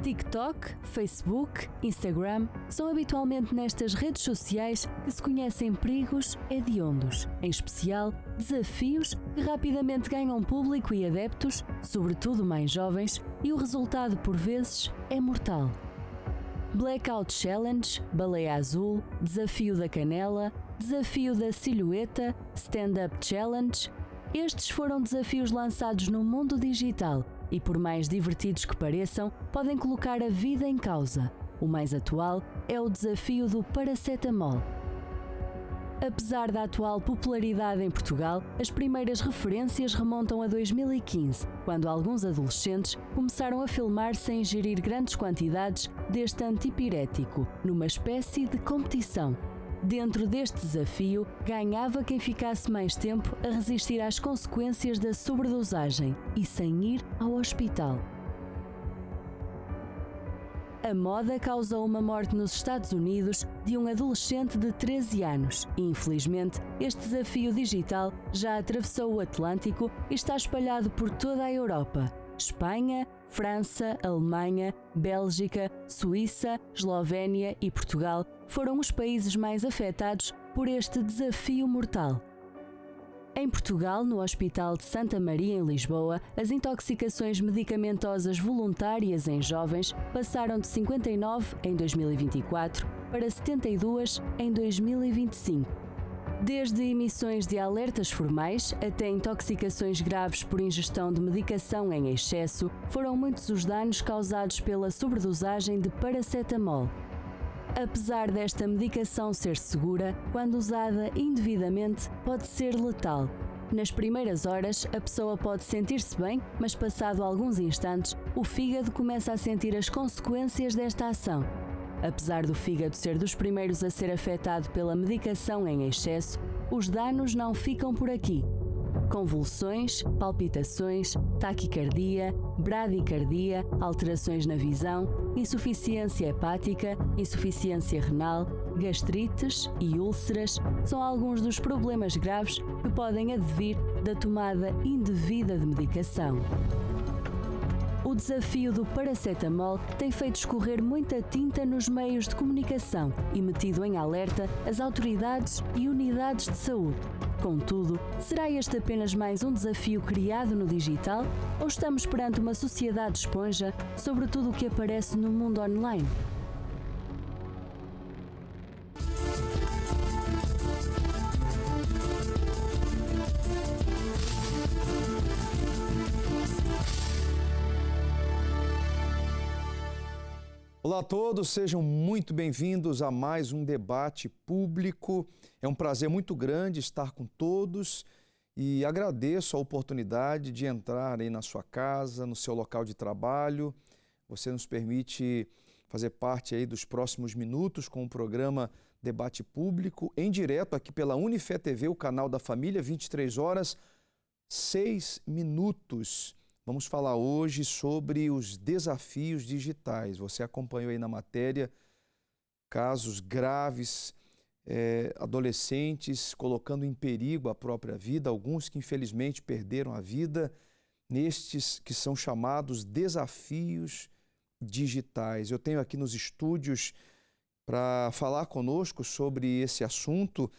TikTok, Facebook, Instagram, são habitualmente nestas redes sociais que se conhecem perigos hediondos, em especial desafios que rapidamente ganham público e adeptos, sobretudo mais jovens, e o resultado por vezes é mortal. Blackout Challenge, Baleia Azul, Desafio da Canela, Desafio da Silhueta, Stand-Up Challenge. Estes foram desafios lançados no mundo digital e, por mais divertidos que pareçam, podem colocar a vida em causa. O mais atual é o desafio do paracetamol. Apesar da atual popularidade em Portugal, as primeiras referências remontam a 2015, quando alguns adolescentes começaram a filmar sem ingerir grandes quantidades deste antipirético, numa espécie de competição. Dentro deste desafio, ganhava quem ficasse mais tempo a resistir às consequências da sobredosagem e sem ir ao hospital. A moda causou uma morte nos Estados Unidos de um adolescente de 13 anos e, infelizmente, este desafio digital já atravessou o Atlântico e está espalhado por toda a Europa. Espanha, França, Alemanha, Bélgica, Suíça, Eslovénia e Portugal foram os países mais afetados por este desafio mortal. Em Portugal, no Hospital de Santa Maria, em Lisboa, as intoxicações medicamentosas voluntárias em jovens passaram de 59 em 2024 para 72 em 2025. Desde emissões de alertas formais até intoxicações graves por ingestão de medicação em excesso, foram muitos os danos causados pela sobredosagem de paracetamol. Apesar desta medicação ser segura, quando usada indevidamente, pode ser letal. Nas primeiras horas, a pessoa pode sentir-se bem, mas passado alguns instantes, o fígado começa a sentir as consequências desta ação. Apesar do fígado ser dos primeiros a ser afetado pela medicação em excesso, os danos não ficam por aqui. Convulsões, palpitações, taquicardia, bradicardia, alterações na visão, insuficiência hepática, insuficiência renal, gastrites e úlceras são alguns dos problemas graves que podem advir da tomada indevida de medicação. O desafio do paracetamol tem feito escorrer muita tinta nos meios de comunicação e metido em alerta as autoridades e unidades de saúde. Contudo, será este apenas mais um desafio criado no digital ou estamos perante uma sociedade esponja sobre tudo o que aparece no mundo online? Olá a todos, sejam muito bem-vindos a mais um debate público. É um prazer muito grande estar com todos e agradeço a oportunidade de entrar aí na sua casa, no seu local de trabalho. Você nos permite fazer parte aí dos próximos minutos com o programa Debate Público, em direto aqui pela Unifé TV, o canal da família, 23 horas, 6 minutos. Vamos falar hoje sobre os desafios digitais. Você acompanhou aí na matéria casos graves, adolescentes colocando em perigo a própria vida, alguns que infelizmente perderam a vida nestes que são chamados desafios digitais. Eu tenho aqui nos estúdios para falar conosco sobre esse assunto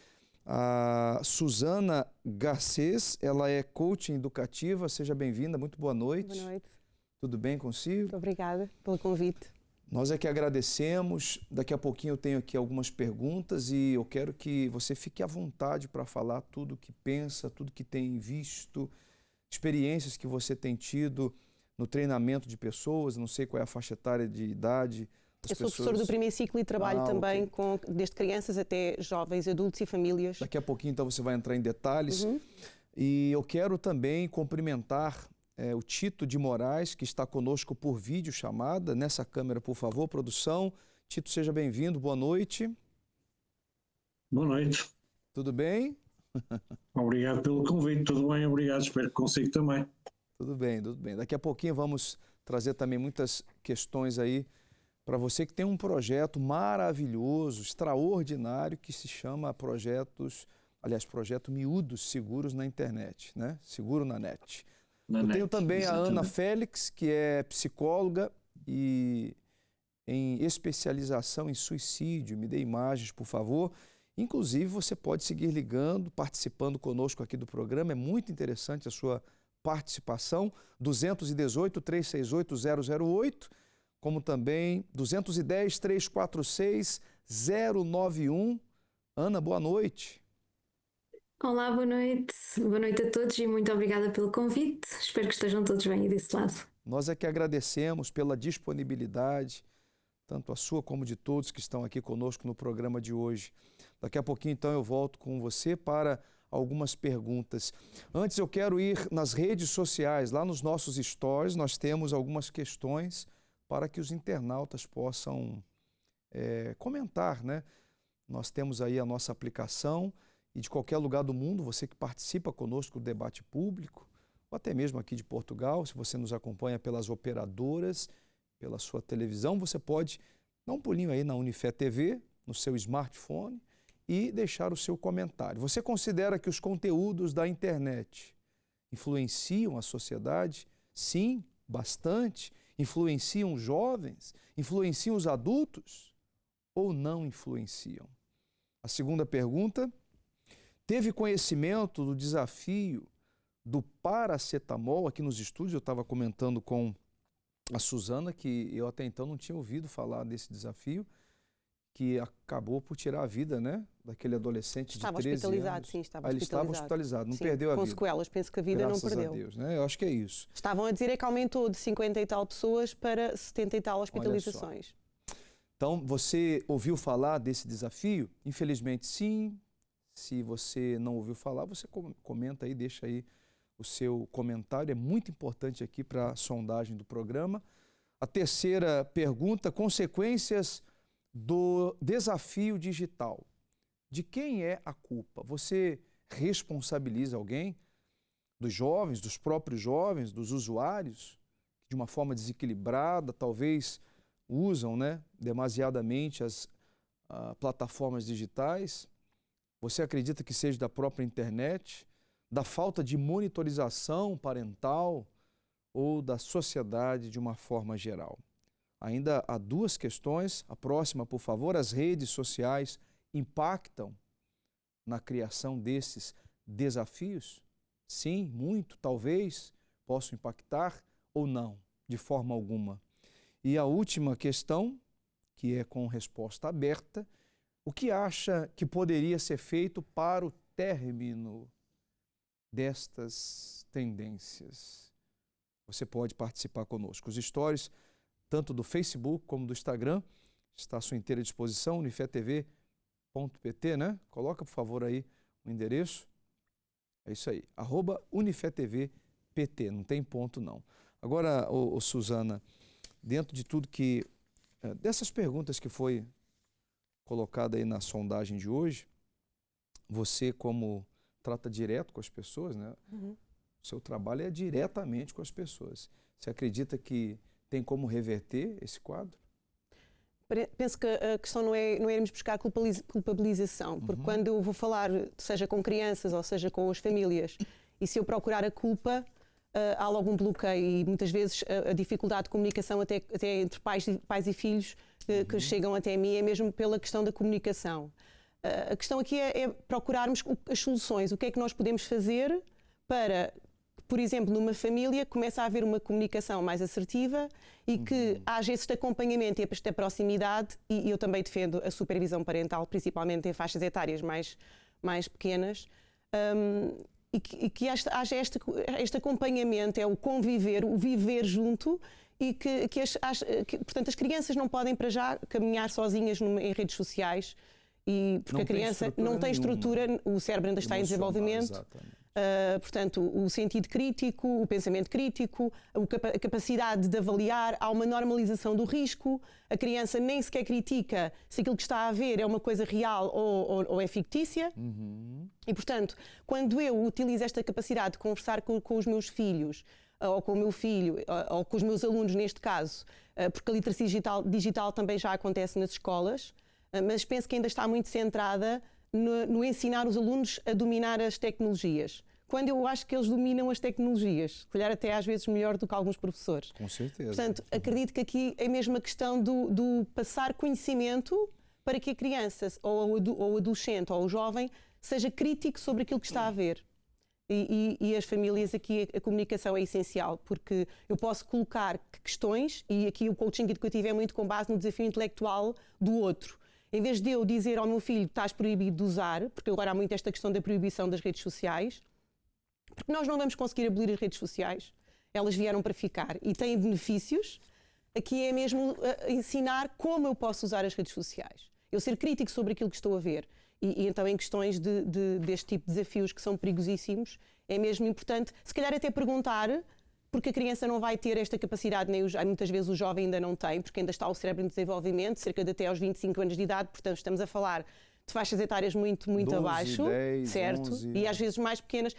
a Susana Garcês, ela é coaching educativa. Seja bem-vinda, muito boa noite. Boa noite. Tudo bem consigo? Muito obrigada pelo convite. Nós é que agradecemos. Daqui a pouquinho eu tenho aqui algumas perguntas e eu quero que você fique à vontade para falar tudo o que pensa, tudo que tem visto, experiências que você tem tido no treinamento de pessoas. Não sei qual é a faixa etária de idade. Eu sou professora do primeiro ciclo e trabalho também desde crianças até jovens, adultos e famílias. Daqui a pouquinho então você vai entrar em detalhes. E eu quero também cumprimentar o Tito de Moraes, que está conosco por videochamada. Nessa câmera, por favor, produção. Tito, seja bem-vindo, boa noite. Boa noite. Tudo bem? Obrigado pelo convite, tudo bem, obrigado, espero que consigo também. Tudo bem, tudo bem. Daqui a pouquinho vamos trazer também muitas questões aí para você que tem um projeto maravilhoso, extraordinário, que se chama Projeto Miúdos Seguros na Internet, né? Seguro na Net. Eu tenho também exatamente a Ana Félix, que é psicóloga e em especialização em suicídio. Me dê imagens, por favor. Inclusive, você pode seguir ligando, participando conosco aqui do programa. É muito interessante a sua participação. 218-368-008, como também 210-346-091. Ana, boa noite. Olá, boa noite. Boa noite a todos e muito obrigada pelo convite. Espero que estejam todos bem aí desse lado. Nós é que agradecemos pela disponibilidade, tanto a sua como de todos que estão aqui conosco no programa de hoje. Daqui a pouquinho, então, eu volto com você para algumas perguntas. Antes, eu quero ir nas redes sociais, lá nos nossos stories, nós temos algumas questões para que os internautas possam comentar, né? Nós temos aí a nossa aplicação e de qualquer lugar do mundo, você que participa conosco do debate público, ou até mesmo aqui de Portugal, se você nos acompanha pelas operadoras, pela sua televisão, você pode dar um pulinho aí na Unifé TV, no seu smartphone, e deixar o seu comentário. Você considera que os conteúdos da internet influenciam a sociedade? Sim, bastante. Influenciam os jovens? Influenciam os adultos? Ou não influenciam? A segunda pergunta: teve conhecimento do desafio do paracetamol? Aqui nos estúdios eu estava comentando com a Suzana que eu até então não tinha ouvido falar desse desafio, que acabou por tirar a vida, né, daquele adolescente de 13 anos. Estava hospitalizado, sim, estava hospitalizado. Ele estava hospitalizado, não perdeu a vida. Com sequelas, penso que a vida não perdeu. Graças a Deus, né? Eu acho que é isso. Estavam a dizer que aumentou de 50 e tal pessoas para 70 e tal hospitalizações. Então, você ouviu falar desse desafio? Infelizmente, sim. Se você não ouviu falar, você comenta aí, deixa aí o seu comentário. É muito importante aqui para a sondagem do programa. A terceira pergunta: consequências do desafio digital. De quem é a culpa? Você responsabiliza alguém? Dos jovens, dos próprios jovens, dos usuários, que de uma forma desequilibrada, talvez usam, né, demasiadamente as plataformas digitais? Você acredita que seja da própria internet, da falta de monitorização parental ou da sociedade de uma forma geral? Ainda há duas questões. A próxima, por favor: as redes sociais impactam na criação desses desafios? Sim, muito, talvez, possam impactar ou não, de forma alguma. E a última questão, que é com resposta aberta: o que acha que poderia ser feito para o término destas tendências? Você pode participar conosco. Os stories, tanto do Facebook como do Instagram, está à sua inteira disposição, unifetv.pt, né? Coloca, por favor, aí o endereço. É isso aí, @unifetvpt, não tem ponto não. Agora, Suzana, dentro de tudo que, dessas perguntas que foi colocada aí na sondagem de hoje, você, como trata direto com as pessoas, né? O seu trabalho é diretamente com as pessoas. Você acredita que tem como reverter esse quadro? Penso que a questão não é irmos buscar culpabilização, porque quando eu vou falar, seja com crianças ou seja com as famílias, e se eu procurar a culpa, há logo um bloqueio e muitas vezes a dificuldade de comunicação até entre pais e filhos que chegam até mim é mesmo pela questão da comunicação. A questão aqui é procurarmos as soluções, o que é que nós podemos fazer para, por exemplo, numa família começa a haver uma comunicação mais assertiva e que haja este acompanhamento e esta proximidade, e eu também defendo a supervisão parental, principalmente em faixas etárias mais pequenas, e que haja este acompanhamento, é o conviver, o viver junto, e que portanto, as crianças não podem para já caminhar sozinhas em redes sociais, porque não, a criança não tem estrutura, o cérebro ainda está em desenvolvimento. Portanto, o sentido crítico, o pensamento crítico, a capacidade de avaliar, há uma normalização do risco, a criança nem sequer critica se aquilo que está a ver é uma coisa real ou é fictícia. E, portanto, quando eu utilizo esta capacidade de conversar com os meus filhos, ou com o meu filho, ou com os meus alunos neste caso, porque a literacia digital também já acontece nas escolas, mas penso que ainda está muito centrada no ensinar os alunos a dominar as tecnologias. quando eu acho que eles dominam as tecnologias, se calhar até às vezes melhor do que alguns professores. Com certeza. Portanto, acredito que aqui é mesmo a questão do passar conhecimento para que a criança, ou o adolescente, ou o jovem, seja crítico sobre aquilo que está a ver. E as famílias aqui, a comunicação é essencial, porque eu posso colocar questões, e aqui o coaching educativo é muito com base no desafio intelectual do outro. Em vez de eu dizer ao meu filho, estás proibido de usar, porque agora há muito esta questão da proibição das redes sociais, porque nós não vamos conseguir abolir as redes sociais, elas vieram para ficar e têm benefícios. Aqui é mesmo ensinar como eu posso usar as redes sociais. Eu ser crítico sobre aquilo que estou a ver. E então em questões deste tipo de desafios que são perigosíssimos, é mesmo importante, se calhar até perguntar, porque a criança não vai ter esta capacidade, nem muitas vezes o jovem ainda não tem, porque ainda está o cérebro em desenvolvimento, cerca de até aos 25 anos de idade, portanto estamos a falar de faixas etárias muito 12, abaixo, 10, certo? 11. E às vezes mais pequenas.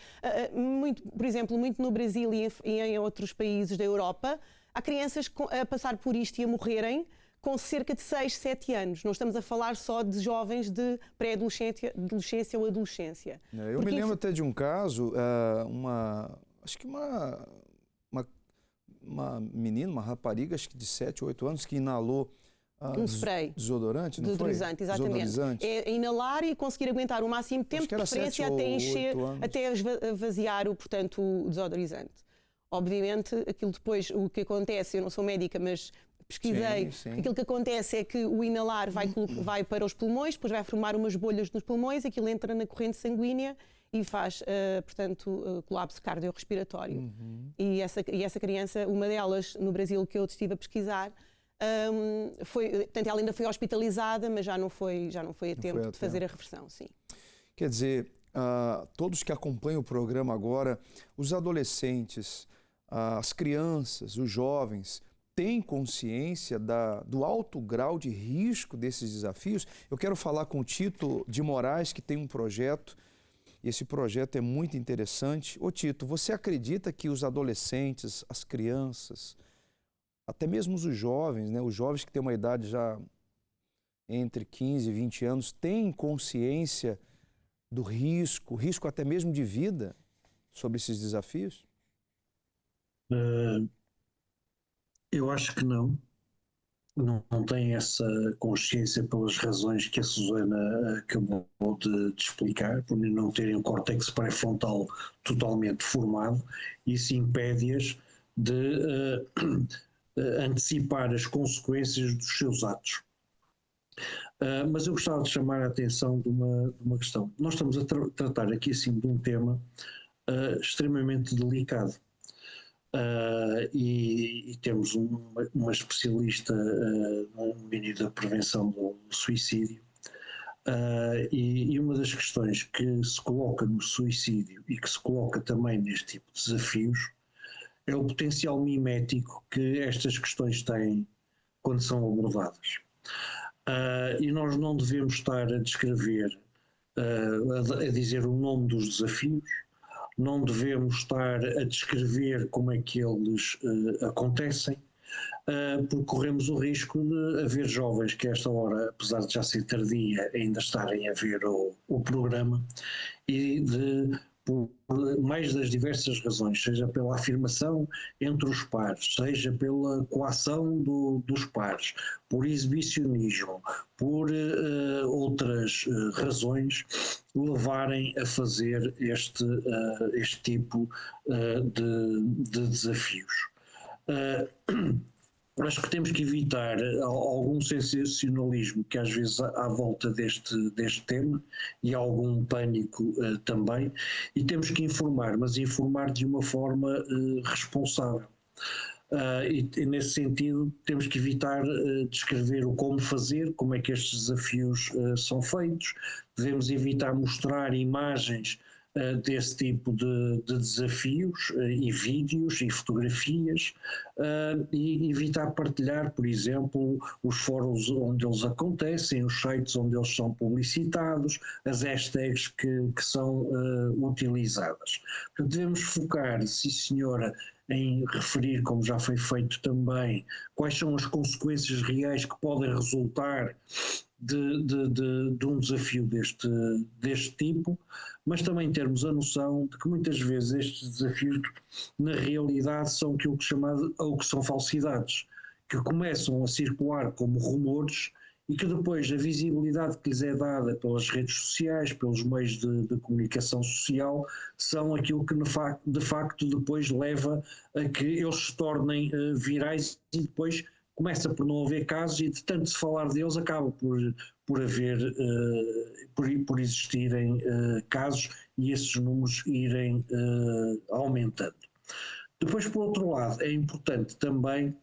Por exemplo, muito no Brasil e em outros países da Europa, há crianças a passar por isto e a morrerem com cerca de 6, 7 anos. Não estamos a falar só de jovens de pré-adolescência ou adolescência. Eu me lembro até de um caso, acho que uma menina, uma rapariga, acho que de 7, 8 anos, que inalou um spray. Desodorante, não Desodorizante, foi? exatamente. Desodorizante. É inalar e conseguir aguentar o máximo tempo, de preferência até encher, até vaziar o desodorizante. Obviamente, aquilo depois, o que acontece, eu não sou médica, mas pesquisei, sim. Aquilo que acontece é que o inalar vai para os pulmões, depois vai formar umas bolhas nos pulmões, aquilo entra na corrente sanguínea e faz, portanto, colapso cardiorrespiratório. E essa criança, uma delas no Brasil que eu estive a pesquisar, portanto, ela ainda foi hospitalizada, mas já não foi a tempo de fazer a reversão, sim. Quer dizer, todos que acompanham o programa agora, os adolescentes, as crianças, os jovens, têm consciência do alto grau de risco desses desafios? Eu quero falar com o Tito de Moraes, que tem um projeto, e esse projeto é muito interessante. Ô Tito, você acredita que os adolescentes, as crianças, até mesmo os jovens, né, os jovens que têm uma idade já entre 15 e 20 anos, têm consciência do risco até mesmo de vida sobre esses desafios? Eu acho que não têm essa consciência pelas razões que a Susana acabou de explicar, por não terem o córtex pré-frontal totalmente formado. Isso impede-as de antecipar as consequências dos seus atos. Mas eu gostava de chamar a atenção de uma questão. Nós estamos a tratar aqui assim de um tema extremamente delicado. E temos uma especialista no domínio da prevenção do suicídio, e uma das questões que se coloca no suicídio e que se coloca também neste tipo de desafios é o potencial mimético que estas questões têm quando são abordadas. E nós não devemos estar a descrever, a dizer o nome dos desafios, não devemos estar a descrever como é que eles acontecem, porque corremos o risco de haver jovens que a esta hora, apesar de já ser tardia, ainda estarem a ver o programa, e por mais das diversas razões, seja pela afirmação entre os pares, seja pela coação dos pares, por exibicionismo, por outras razões, levarem a fazer este tipo de desafios. Acho que temos que evitar algum sensacionalismo que às vezes há à volta deste tema, e algum pânico também, e temos que informar, mas informar de uma forma responsável. E nesse sentido temos que evitar descrever o como fazer, como é que estes desafios são feitos, devemos evitar mostrar imagens desse tipo de desafios, e vídeos e fotografias, e evitar partilhar, por exemplo, os fóruns onde eles acontecem, os sites onde eles são publicitados, as hashtags que são utilizadas. Portanto, devemos focar, sim senhora, em referir, como já foi feito também, quais são as consequências reais que podem resultar de um desafio deste tipo, mas também termos a noção de que muitas vezes estes desafios, na realidade, são aquilo que chamado, ou que são falsidades, que começam a circular como rumores e que depois a visibilidade que lhes é dada pelas redes sociais, pelos meios de comunicação social, são aquilo que de facto depois leva a que eles se tornem virais e depois começa por não haver casos e de tanto se falar deles acaba por haver, por existirem casos e esses números irem aumentando. Depois, por outro lado, é importante também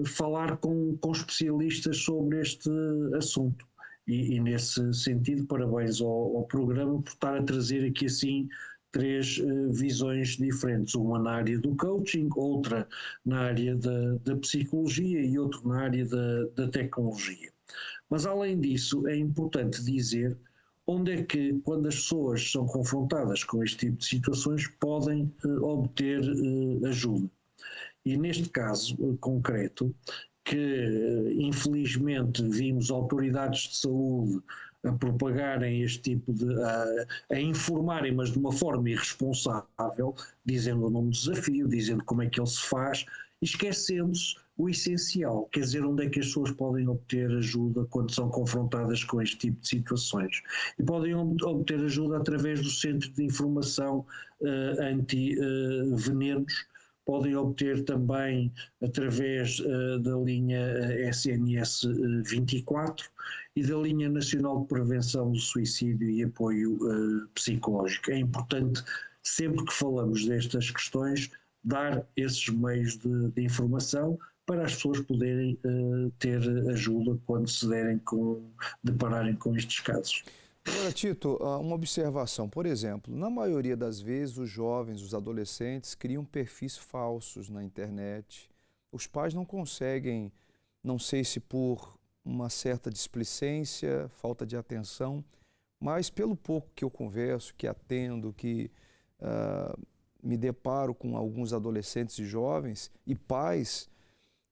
falar com especialistas sobre este assunto. E nesse sentido, parabéns ao programa por estar a trazer aqui assim três visões diferentes, uma na área do coaching, outra na área da psicologia e outra na área da tecnologia. Mas além disso, é importante dizer onde é que, quando as pessoas são confrontadas com este tipo de situações, podem obter ajuda. E neste caso concreto, que infelizmente vimos autoridades de saúde a propagarem este tipo a informarem, mas de uma forma irresponsável, dizendo o nome do desafio, dizendo como é que ele se faz, esquecendo-se o essencial, quer dizer, onde é que as pessoas podem obter ajuda quando são confrontadas com este tipo de situações. E podem obter ajuda através do Centro de Informação Anti-Venenos, podem obter também através da linha SNS 24 e da linha Nacional de Prevenção do Suicídio e Apoio Psicológico. É importante, sempre que falamos destas questões, dar esses meios de informação para as pessoas poderem ter ajuda quando se depararem com estes casos. Agora, Tito, uma observação. Por exemplo, na maioria das vezes, os jovens, os adolescentes, criam perfis falsos na internet. Os pais não conseguem, não sei se por uma certa displicência, falta de atenção, mas pelo pouco que eu converso, que atendo, que me deparo com alguns adolescentes e jovens e pais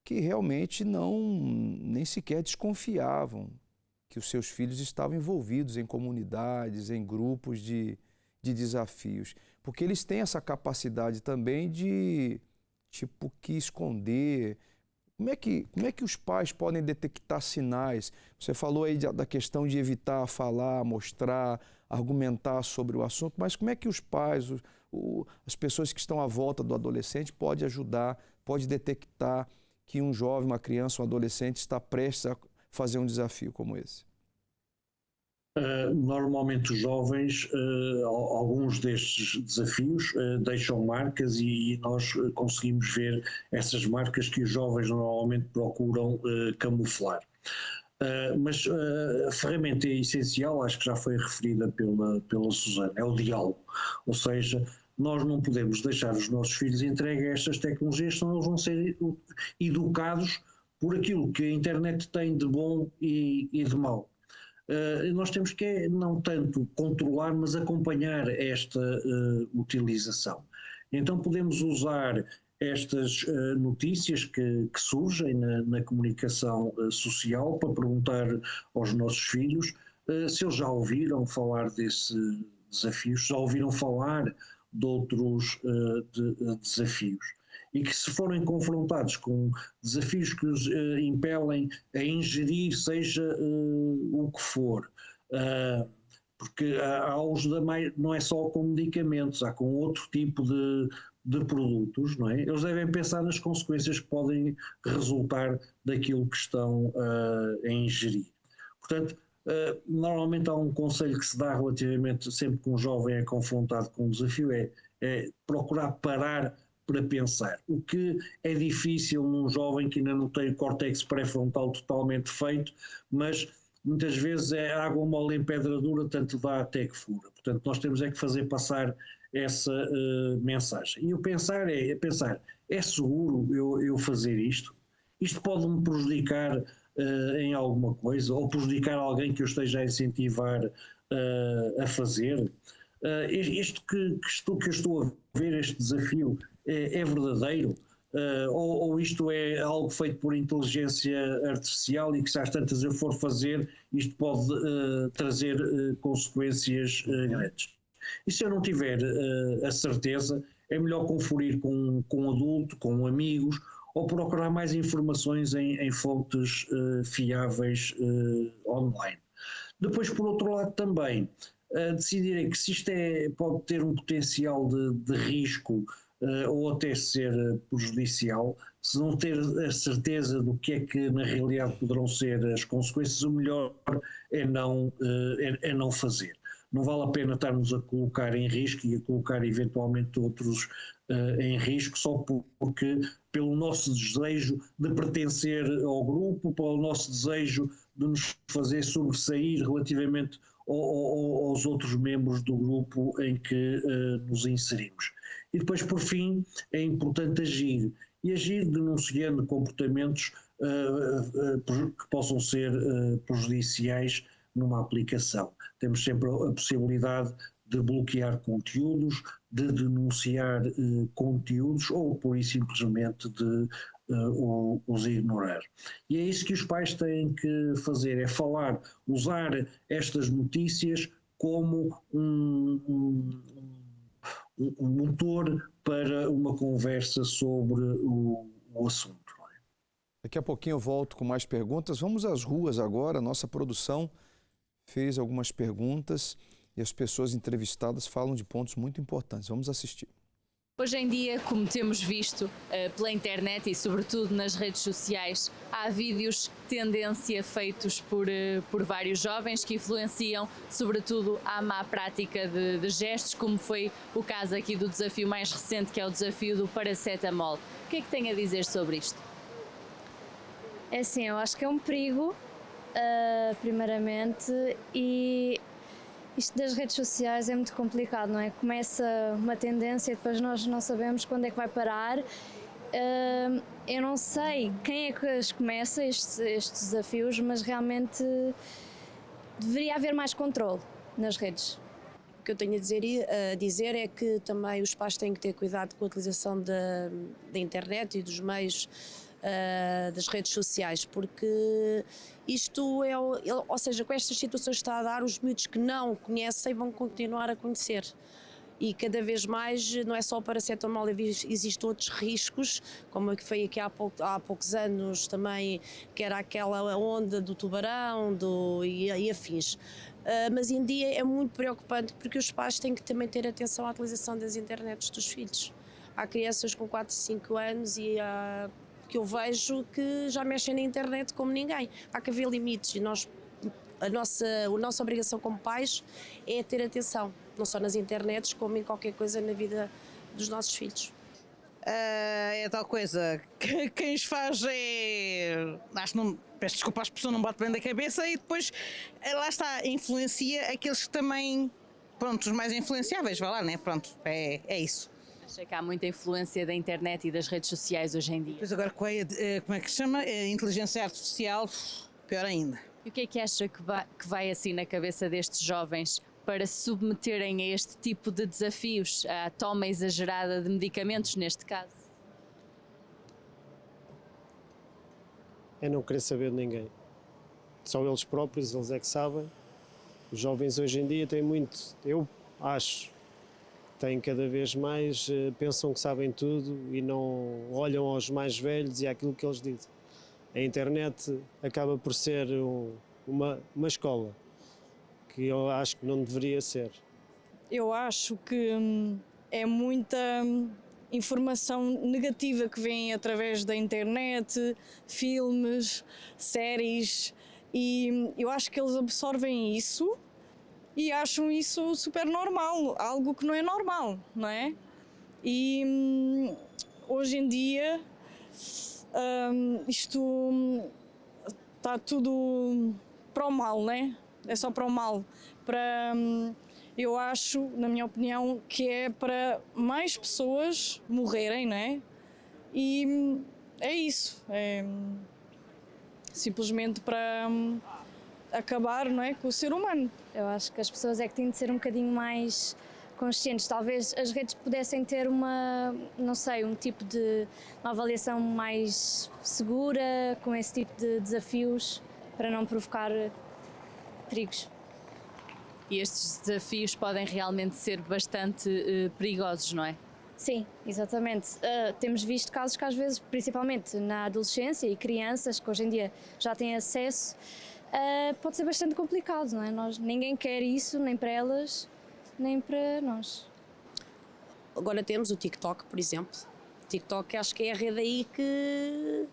que realmente nem sequer desconfiavam que os seus filhos estavam envolvidos em comunidades, em grupos de desafios. Porque eles têm essa capacidade também de, que esconder. Como é que os pais podem detectar sinais? Você falou aí da questão de evitar falar, mostrar, argumentar sobre o assunto, mas como é que os pais, as pessoas que estão à volta do adolescente podem ajudar, pode detectar que um jovem, uma criança, um adolescente está prestes a fazer um desafio como esse? Normalmente os jovens, alguns destes desafios deixam marcas e nós conseguimos ver essas marcas que os jovens normalmente procuram camuflar. Mas a ferramenta essencial, acho que já foi referida pela Susana, é o diálogo. Ou seja, nós não podemos deixar os nossos filhos entregues a estas tecnologias, senão eles vão ser educados por aquilo que a internet tem de bom e de mau. Nós temos que não tanto controlar, mas acompanhar esta utilização. Então podemos usar estas notícias que surgem na comunicação social para perguntar aos nossos filhos se eles já ouviram falar desses desafios, já ouviram falar de outros desafios. E que se forem confrontados com desafios que os impelem a ingerir seja o que for, porque há os não é só com medicamentos, há com outro tipo de produtos, não é? Eles devem pensar nas consequências que podem resultar daquilo que estão a ingerir. Portanto, normalmente há um conselho que se dá relativamente, sempre que um jovem é confrontado com um desafio, é procurar parar para pensar, o que é difícil num jovem que ainda não tem o córtex pré-frontal totalmente feito, mas muitas vezes é água mole em pedra dura, tanto dá até que fura. Portanto, nós temos é que fazer passar essa mensagem. E o pensar é seguro eu fazer isto? Isto pode-me prejudicar em alguma coisa, ou prejudicar alguém que eu esteja a incentivar a fazer? Isto que eu estou a ver, este desafio, é verdadeiro? ou isto é algo feito por inteligência artificial e que se às tantas eu for fazer, isto pode trazer consequências grandes. E se eu não tiver a certeza, é melhor conferir com um adulto, com amigos, ou procurar mais informações em fontes fiáveis online. Depois, por outro lado, também decidirem que se isto pode ter um potencial de risco ou até ser prejudicial, se não ter a certeza do que é que na realidade poderão ser as consequências, o melhor é não fazer. Não vale a pena estarmos a colocar em risco e a colocar eventualmente outros em risco só porque pelo nosso desejo de pertencer ao grupo, pelo nosso desejo de nos fazer sobressair relativamente aos outros membros do grupo em que nos inserimos. E depois, por fim, é importante agir, e agir denunciando comportamentos que possam ser prejudiciais numa aplicação. Temos sempre a possibilidade de bloquear conteúdos, de denunciar conteúdos ou, por e simplesmente, de os ignorar. E é isso que os pais têm que fazer, é falar, usar estas notícias como um motor para uma conversa sobre o assunto. Daqui a pouquinho eu volto com mais perguntas. Vamos às ruas agora. Nossa produção fez algumas perguntas e as pessoas entrevistadas falam de pontos muito importantes. Vamos assistir. Hoje em dia, como temos visto pela internet e sobretudo nas redes sociais, há vídeos tendência feitos por vários jovens que influenciam sobretudo à má prática de gestos, como foi o caso aqui do desafio mais recente, que é o desafio do paracetamol. O que é que tem a dizer sobre isto? É assim, eu acho que é um perigo, primeiramente, e isto das redes sociais é muito complicado, não é? Começa uma tendência e depois nós não sabemos quando é que vai parar. Eu não sei quem é que as começa, estes desafios, mas realmente deveria haver mais controle nas redes. O que eu tenho a dizer é que também os pais têm que ter cuidado com a utilização da internet e dos meios das redes sociais, porque isto ou seja, com estas situações que está a dar, os miúdos que não conhecem vão continuar a conhecer. E cada vez mais, não é só o paracetamol, existem outros riscos, como que foi aqui há poucos anos também, que era aquela onda do tubarão e afins. Mas em dia é muito preocupante porque os pais têm que também ter atenção à utilização das internets dos filhos. Há crianças com 4, 5 anos e que eu vejo que já mexem na internet como ninguém. Há que haver limites e a nossa obrigação como pais é ter atenção, não só nas internets como em qualquer coisa na vida dos nossos filhos. É tal coisa, quem os faz acho que não, peço desculpa, a expressão não bate bem da cabeça e depois lá está, influencia aqueles que também, pronto, os mais influenciáveis, vai lá, né? Pronto, é isso. Acha que há muita influência da internet e das redes sociais hoje em dia? Pois agora, como é que se chama? A inteligência artificial, pior ainda. E o que é que acha que vai assim na cabeça destes jovens para se submeterem a este tipo de desafios, à toma exagerada de medicamentos neste caso? É não querer saber de ninguém. Só eles próprios, eles é que sabem. Os jovens hoje em dia têm muito, eu acho, têm cada vez mais, pensam que sabem tudo e não olham aos mais velhos e àquilo que eles dizem. A internet acaba por ser uma escola, que eu acho que não deveria ser. Eu acho que é muita informação negativa que vem através da internet, filmes, séries, e eu acho que eles absorvem isso e acham isso super normal, algo que não é normal, não é? E hoje em dia isto está tudo para o mal, não é? É só para o mal. Eu acho, na minha opinião, que é para mais pessoas morrerem, não é? E é isso. É simplesmente para acabar, não é, com o ser humano. Eu acho que as pessoas é que têm de ser um bocadinho mais conscientes. Talvez as redes pudessem ter uma, não sei, um tipo de uma avaliação mais segura, com esse tipo de desafios, para não provocar perigos. E estes desafios podem realmente ser bastante perigosos, não é? Sim, exatamente. Temos visto casos que às vezes, principalmente na adolescência e crianças, que hoje em dia já têm acesso, pode ser bastante complicado, não é? Ninguém quer isso, nem para elas, nem para nós. Agora temos o TikTok, por exemplo. O TikTok acho que é a rede aí que...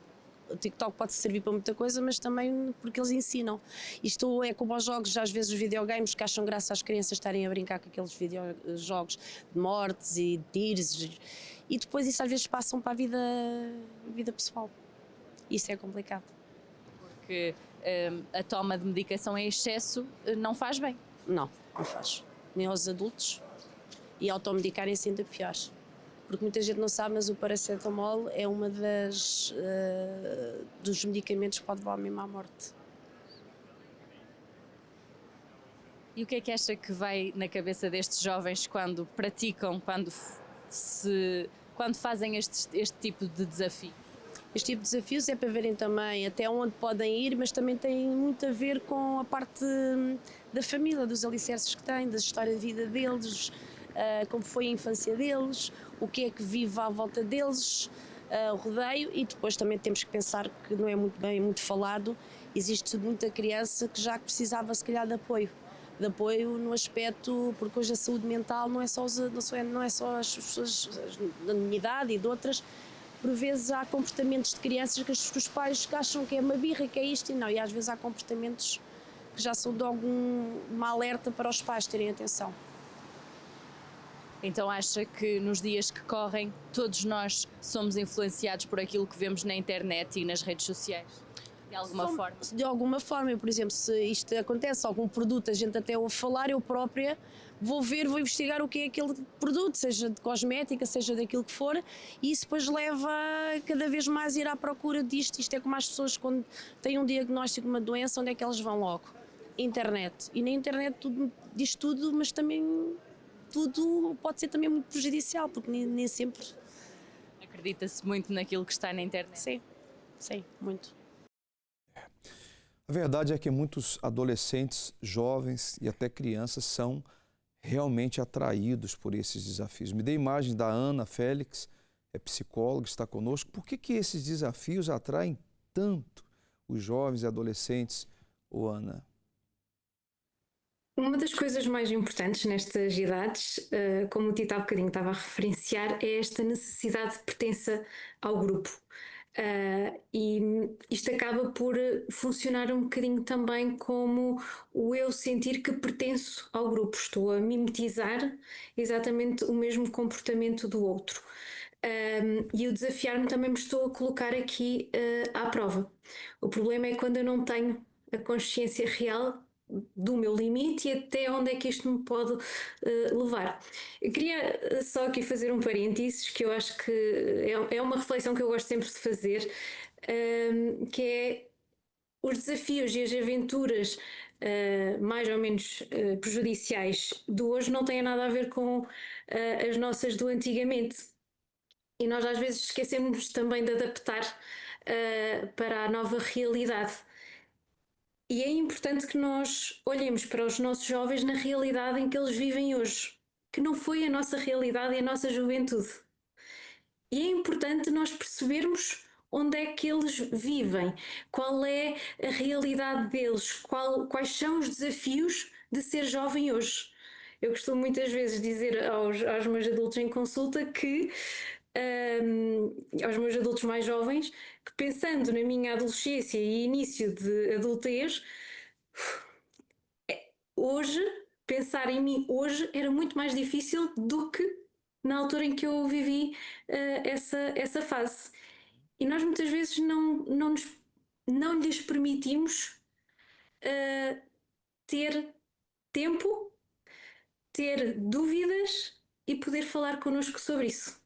O TikTok pode servir para muita coisa, mas também porque eles ensinam. Isto é como aos jogos, às vezes os videogames, que acham graça às crianças estarem a brincar com aqueles videojogos de mortes e de tiros, e depois isso às vezes passam para a vida pessoal. Isso é complicado. Porque a toma de medicação em excesso não faz bem. Não faz. Nem aos adultos, e automedicarem-se ainda pior. Porque muita gente não sabe, mas o paracetamol é uma dos medicamentos que pode levar mesmo à morte. E o que é que acha que vai na cabeça destes jovens quando praticam, quando fazem este tipo de desafio? Este tipo de desafios é para verem também até onde podem ir, mas também tem muito a ver com a parte da família, dos alicerces que têm, da história de vida deles, como foi a infância deles, o que é que vive à volta deles, o rodeio, e depois também temos que pensar que não é muito falado, existe muita criança que já precisava se calhar de apoio no aspecto, porque hoje a saúde mental não é só as pessoas da minha idade e de outras. Por vezes há comportamentos de crianças que os pais acham que é uma birra, que é isto, e não, e às vezes há comportamentos que já são de uma alerta para os pais terem atenção. Então acha que nos dias que correm todos nós somos influenciados por aquilo que vemos na internet e nas redes sociais? De alguma forma? De alguma forma. Eu, por exemplo, se isto acontece, algum produto, a gente até ouve falar, eu própria vou investigar o que é aquele produto, seja de cosmética, seja daquilo que for, e isso depois leva cada vez mais a ir à procura disto. Isto é como as pessoas quando têm um diagnóstico de uma doença, onde é que elas vão logo? Internet. E na internet tudo, diz tudo, mas também tudo pode ser também muito prejudicial, porque nem sempre... Acredita-se muito naquilo que está na internet? Sim, muito. A verdade é que muitos adolescentes, jovens e até crianças são realmente atraídos por esses desafios. Me dê imagem da Ana Félix, é psicóloga, está conosco. Por que esses desafios atraem tanto os jovens e adolescentes, Ana? Uma das coisas mais importantes nestas idades, como o Tito há bocadinho estava a referenciar, é esta necessidade de pertença ao grupo. E isto acaba por funcionar um bocadinho também como o eu sentir que pertenço ao grupo, estou a mimetizar exatamente o mesmo comportamento do outro. E o desafiar-me também me estou a colocar aqui à prova. O problema é quando eu não tenho a consciência real do meu limite e até onde é que isto me pode levar. Eu queria só aqui fazer um parênteses, que eu acho que é uma reflexão que eu gosto sempre de fazer, que é os desafios e as aventuras mais ou menos prejudiciais de hoje não têm nada a ver com as nossas do antigamente. E nós às vezes esquecemos também de adaptar para a nova realidade. E é importante que nós olhemos para os nossos jovens na realidade em que eles vivem hoje, que não foi a nossa realidade e a nossa juventude. E é importante nós percebermos onde é que eles vivem, qual é a realidade deles, quais são os desafios de ser jovem hoje. Eu costumo muitas vezes dizer aos meus adultos em consulta que aos meus adultos mais jovens, que pensando na minha adolescência e início de adultez, hoje, pensar em mim hoje era muito mais difícil do que na altura em que eu vivi essa fase. E nós muitas vezes não lhes permitimos ter tempo, ter dúvidas e poder falar connosco sobre isso.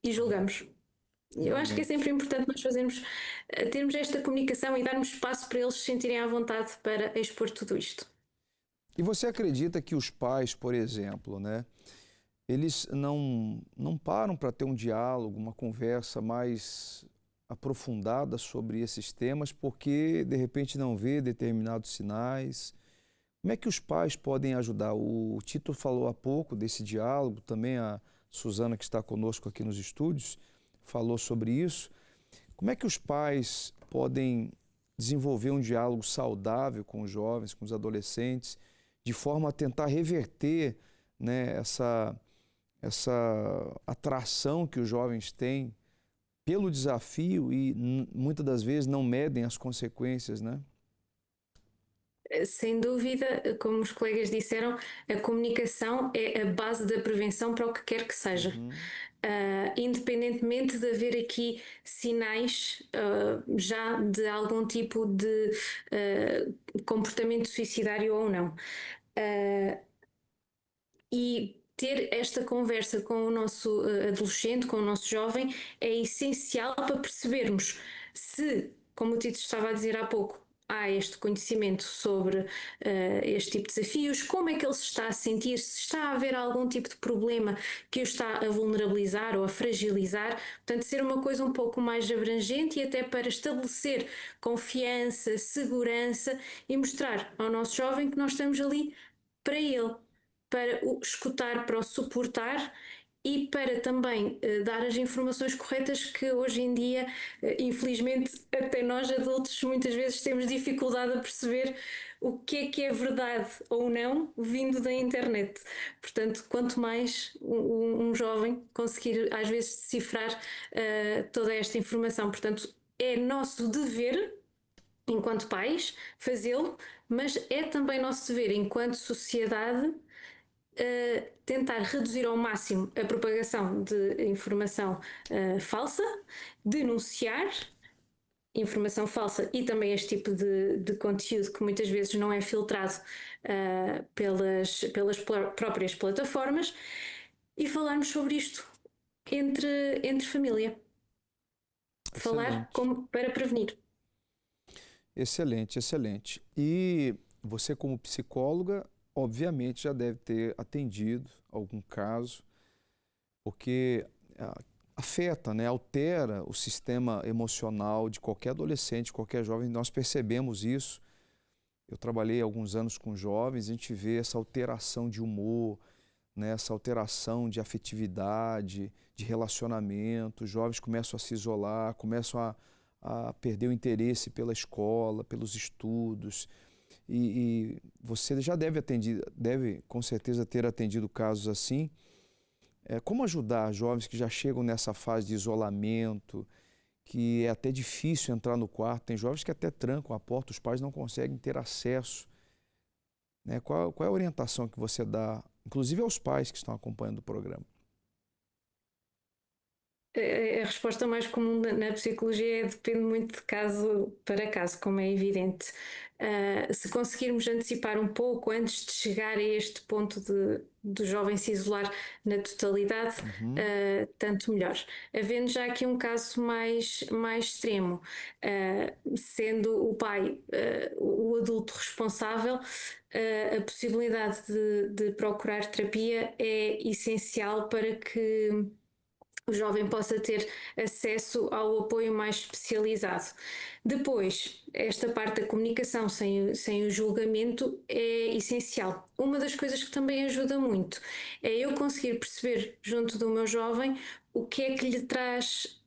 E julgamos. Eu acho que é sempre importante nós termos esta comunicação e darmos espaço para eles se sentirem à vontade para expor tudo isto. E você acredita que os pais, por exemplo, né, eles não param para ter um diálogo, uma conversa mais aprofundada sobre esses temas porque, de repente, não vê determinados sinais? Como é que os pais podem ajudar? O Tito falou há pouco desse diálogo, também a Suzana, que está conosco aqui nos estúdios, falou sobre isso. Como é que os pais podem desenvolver um diálogo saudável com os jovens, com os adolescentes, de forma a tentar reverter, né, essa atração que os jovens têm pelo desafio e muitas das vezes não medem as consequências, né? Sem dúvida, como os colegas disseram, a comunicação é a base da prevenção para o que quer que seja. Independentemente de haver aqui sinais já de algum tipo de comportamento suicidário ou não. E ter esta conversa com o nosso adolescente, com o nosso jovem, é essencial para percebermos se, como o Tito estava a dizer há pouco, há este conhecimento sobre este tipo de desafios, como é que ele se está a sentir, se está a haver algum tipo de problema que o está a vulnerabilizar ou a fragilizar. Portanto, ser uma coisa um pouco mais abrangente e até para estabelecer confiança, segurança e mostrar ao nosso jovem que nós estamos ali para ele, para o escutar, para o suportar e para também dar as informações corretas que hoje em dia, infelizmente, até nós adultos muitas vezes temos dificuldade a perceber o que é verdade ou não vindo da internet. Portanto, quanto mais um jovem conseguir às vezes decifrar toda esta informação. Portanto, é nosso dever enquanto pais fazê-lo, mas é também nosso dever enquanto sociedade tentar reduzir ao máximo a propagação de informação falsa, denunciar informação falsa e também este tipo de conteúdo que muitas vezes não é filtrado pelas próprias plataformas, e falarmos sobre isto entre família. Excelente. Falar para prevenir. Excelente, excelente. E você, como psicóloga, obviamente já deve ter atendido algum caso, porque afeta, né, altera o sistema emocional de qualquer adolescente, qualquer jovem. Nós percebemos isso. Eu trabalhei alguns anos com jovens, a gente vê essa alteração de humor, né, essa alteração de afetividade, de relacionamento. Os jovens começam a se isolar, começam a perder o interesse pela escola, pelos estudos. E você já deve com certeza ter atendido casos assim. Como ajudar jovens que já chegam nessa fase de isolamento, que é até difícil entrar no quarto? Tem jovens que até trancam a porta, os pais não conseguem ter acesso. Né? Qual é a orientação que você dá, inclusive aos pais que estão acompanhando o programa? A resposta mais comum na psicologia depende muito de caso para caso, como é evidente. Se conseguirmos antecipar um pouco antes de chegar a este ponto do jovem se isolar na totalidade, tanto melhor. Havendo já aqui um caso mais extremo, sendo o pai o adulto responsável, a possibilidade de procurar terapia é essencial para que o jovem possa ter acesso ao apoio mais especializado. Depois, esta parte da comunicação sem o julgamento é essencial. Uma das coisas que também ajuda muito é eu conseguir perceber junto do meu jovem o que é que lhe traz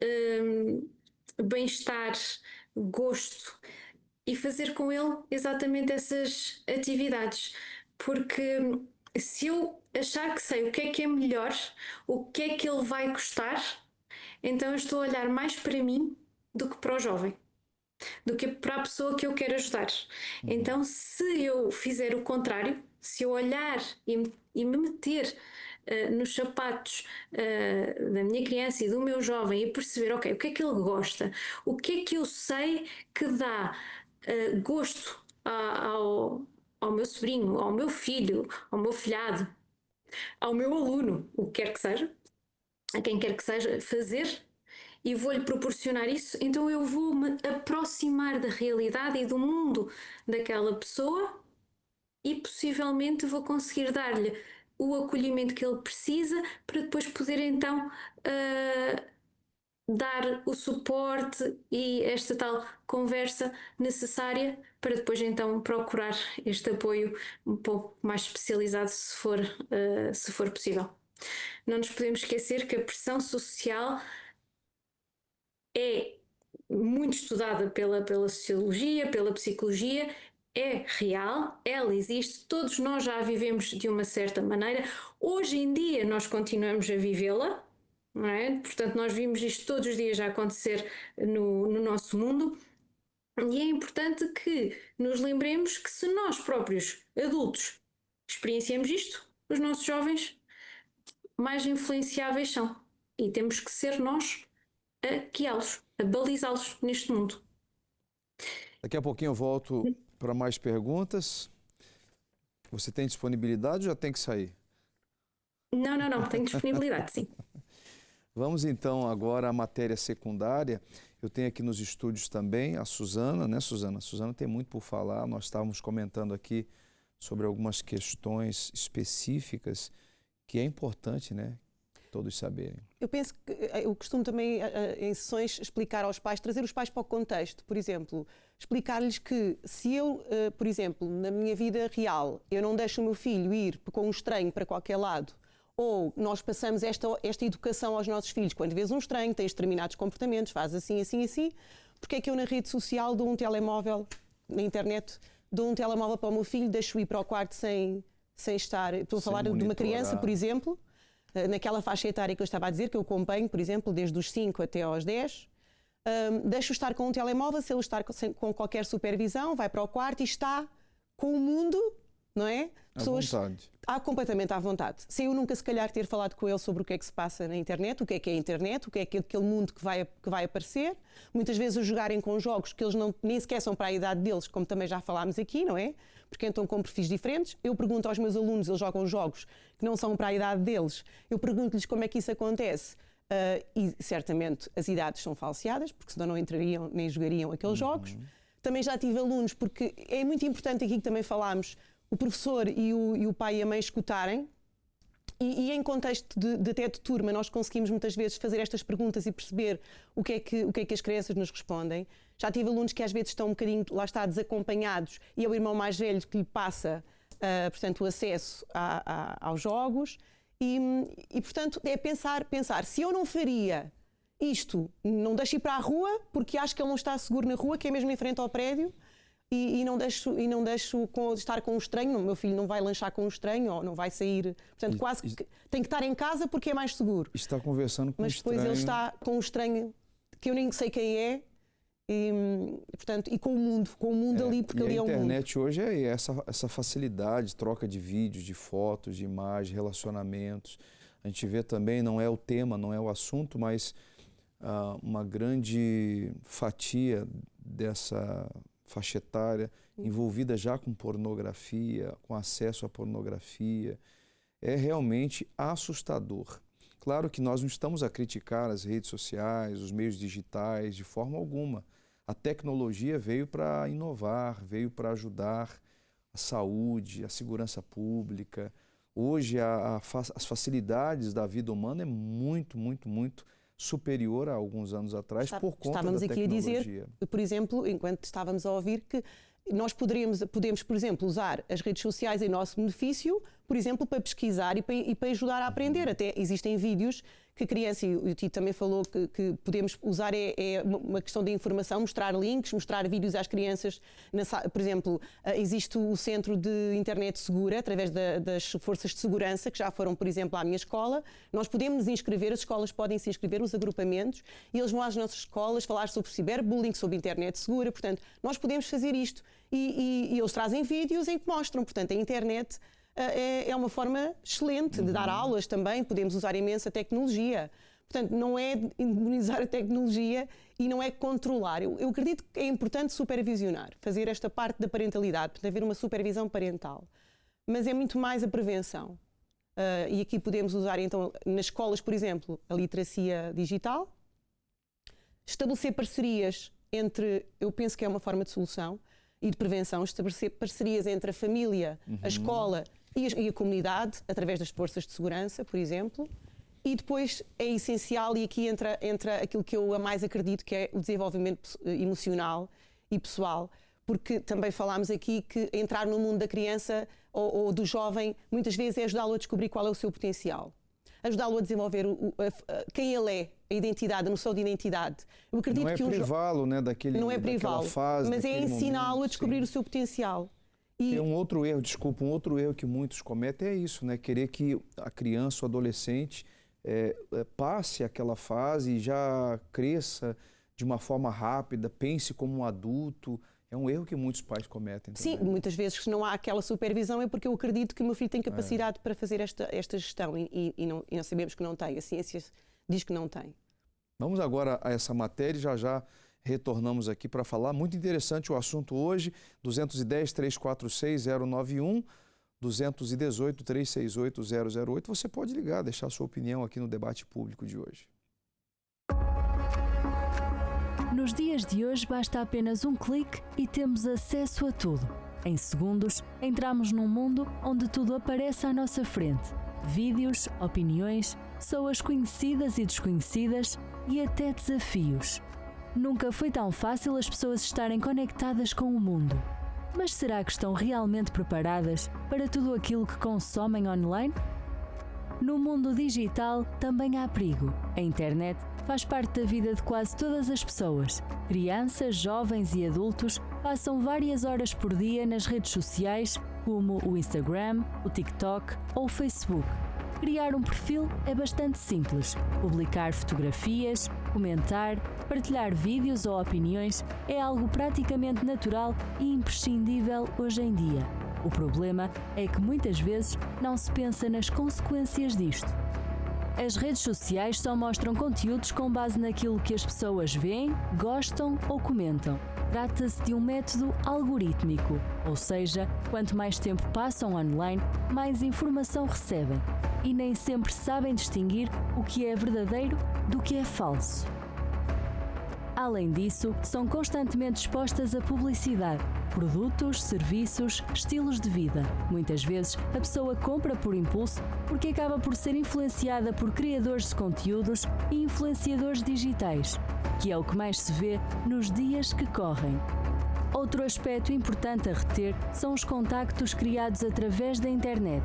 bem-estar, gosto, e fazer com ele exatamente essas atividades. Porque se eu achar que sei o que é melhor, o que é que ele vai gostar, então eu estou a olhar mais para mim do que para o jovem, do que para a pessoa que eu quero ajudar. Então, se eu fizer o contrário, se eu olhar e me meter nos sapatos da minha criança e do meu jovem e perceber, ok, o que é que ele gosta, o que é que eu sei que dá gosto ao meu sobrinho, ao meu filho, ao meu filhado, ao meu aluno, o que quer que seja, a quem quer que seja, fazer, e vou-lhe proporcionar isso, então eu vou-me aproximar da realidade e do mundo daquela pessoa e possivelmente vou conseguir dar-lhe o acolhimento que ele precisa para depois poder então dar o suporte e esta tal conversa necessária para depois então procurar este apoio um pouco mais especializado se for possível. Não nos podemos esquecer que a pressão social é muito estudada pela sociologia, pela psicologia, é real, ela existe, todos nós já a vivemos de uma certa maneira. Hoje em dia nós continuamos a vivê-la, não é? Portanto, nós vimos isto todos os dias a acontecer no nosso mundo, e é importante que nos lembremos que se nós próprios, adultos, experienciamos isto, os nossos jovens mais influenciáveis são, e temos que ser nós a guiá-los, a balizá-los neste mundo. Daqui a pouquinho eu volto para mais perguntas. Você tem disponibilidade ou já tem que sair? Não, tenho disponibilidade, sim. Vamos então agora à matéria secundária. Eu tenho aqui nos estúdios também a Suzana, né, Suzana? A Suzana tem muito por falar. Nós estávamos comentando aqui sobre algumas questões específicas que é importante, né, todos saberem. Eu penso que eu costumo também, em sessões, explicar aos pais, trazer os pais para o contexto. Por exemplo, explicar-lhes que se eu, por exemplo, na minha vida real, eu não deixo o meu filho ir com um estranho para qualquer lado, ou nós passamos esta educação aos nossos filhos, quando vês um estranho, tens determinados comportamentos, faz assim, porque é que eu na rede social dou um telemóvel, na internet, dou um telemóvel para o meu filho, deixo-o ir para o quarto sem estar... Estou a falar de uma criança, por exemplo, naquela faixa etária que eu estava a dizer, que eu acompanho, por exemplo, desde os 5 até aos 10, deixo-o estar com um telemóvel, se ele estar com qualquer supervisão, vai para o quarto e está com o mundo, não é? Pessoas à vontade. Completamente à vontade. Sem eu nunca, se calhar, ter falado com ele sobre o que é que se passa na internet, o que é a internet, o que é aquele mundo que vai aparecer. Muitas vezes a jogarem com jogos que eles nem sequer são para a idade deles, como também já falámos aqui, não é? Porque entram com perfis diferentes. Eu pergunto aos meus alunos, eles jogam jogos que não são para a idade deles. Eu pergunto-lhes como é que isso acontece. E certamente as idades são falseadas, porque senão não entrariam nem jogariam aqueles jogos. Também já tive alunos, porque é muito importante aqui que também falámos, o professor e o pai e a mãe escutarem, e em contexto até de turma nós conseguimos muitas vezes fazer estas perguntas e perceber o que é que as crianças nos respondem. Já tive alunos que às vezes estão um bocadinho, lá está, desacompanhados, e é o irmão mais velho que lhe passa, portanto, o acesso aos jogos, e portanto é pensar, se eu não faria isto, não deixo ir para a rua, porque acho que ele não está seguro na rua, que é mesmo em frente ao prédio, e não deixo estar com um estranho, o meu filho não vai lanchar com um estranho, ou não vai sair, portanto quase que tem que estar em casa porque é mais seguro. Está conversando com um estranho. Mas depois ele está com um estranho que eu nem sei quem é, portanto, e com o mundo ali, porque ali é o mundo. A internet hoje é essa facilidade, troca de vídeos, de fotos, de imagens, relacionamentos. A gente vê também, não é o tema, não é o assunto, mas uma grande fatia dessa faixa etária envolvida já com pornografia, com acesso à pornografia, é realmente assustador. Claro que nós não estamos a criticar as redes sociais, os meios digitais, de forma alguma. A tecnologia veio para inovar, veio para ajudar a saúde, a segurança pública. Hoje as facilidades da vida humana é muito, muito, muito superior a alguns anos atrás por conta da tecnologia. Estávamos aqui a dizer, por exemplo, enquanto estávamos a ouvir, que nós podemos, por exemplo, usar as redes sociais em nosso benefício, por exemplo, para pesquisar e para ajudar a aprender. Até existem vídeos que a criança, e o Tito também falou que podemos usar, é uma questão de informação, mostrar links, mostrar vídeos às crianças. Por exemplo, existe o Centro de Internet Segura, através das forças de segurança, que já foram, por exemplo, à minha escola. Nós podemos nos inscrever, as escolas podem se inscrever, os agrupamentos, e eles vão às nossas escolas falar sobre ciberbullying, sobre internet segura. Portanto, nós podemos fazer isto. E eles trazem vídeos em que mostram. Portanto, a internet é uma forma excelente de dar aulas também, podemos usar imensa tecnologia. Portanto, não é demonizar a tecnologia e não é controlar. Eu acredito que é importante supervisionar, fazer esta parte da parentalidade, portanto, haver uma supervisão parental. Mas é muito mais a prevenção. E aqui podemos usar, então, nas escolas, por exemplo, a literacia digital, estabelecer parcerias eu penso que é uma forma de solução, e de prevenção, estabelecer parcerias entre a família, a escola e a comunidade, através das forças de segurança, por exemplo. E depois é essencial, e aqui entra aquilo que eu mais acredito, que é o desenvolvimento emocional e pessoal, porque também falámos aqui que entrar no mundo da criança ou do jovem, muitas vezes é ajudá-lo a descobrir qual é o seu potencial, ajudá-lo a desenvolver quem ele é, a identidade, a noção de identidade. Eu acredito não é que privá-lo, né, não é privá-lo, mas é ensiná-lo a descobrir o seu potencial. E tem um outro erro, um outro erro que muitos cometem é isso, né, querer que a criança ou adolescente passe aquela fase e já cresça de uma forma rápida, pense como um adulto. É um erro que muitos pais cometem também. Sim, muitas vezes se não há aquela supervisão é porque eu acredito que o meu filho tem capacidade para fazer esta gestão e não sabemos que não tem. A ciência diz que não tem. Vamos agora a essa matéria e já retornamos aqui para falar. Muito interessante o assunto hoje, 210-346-091, 218-368-008. Você pode ligar, deixar sua opinião aqui no debate público de hoje. Nos dias de hoje basta apenas um clique e temos acesso a tudo. Em segundos, entramos num mundo onde tudo aparece à nossa frente. Vídeos, opiniões, pessoas conhecidas e desconhecidas e até desafios. Nunca foi tão fácil as pessoas estarem conectadas com o mundo. Mas será que estão realmente preparadas para tudo aquilo que consomem online? No mundo digital também há perigo. A internet faz parte da vida de quase todas as pessoas. Crianças, jovens e adultos passam várias horas por dia nas redes sociais, como o Instagram, o TikTok ou o Facebook. Criar um perfil é bastante simples. Publicar fotografias, comentar, partilhar vídeos ou opiniões é algo praticamente natural e imprescindível hoje em dia. O problema é que muitas vezes não se pensa nas consequências disto. As redes sociais só mostram conteúdos com base naquilo que as pessoas veem, gostam ou comentam. Trata-se de um método algorítmico, ou seja, quanto mais tempo passam online, mais informação recebem. E nem sempre sabem distinguir o que é verdadeiro do que é falso. Além disso, são constantemente expostas a publicidade, produtos, serviços, estilos de vida. Muitas vezes, a pessoa compra por impulso porque acaba por ser influenciada por criadores de conteúdos e influenciadores digitais, que é o que mais se vê nos dias que correm. Outro aspecto importante a reter são os contactos criados através da internet.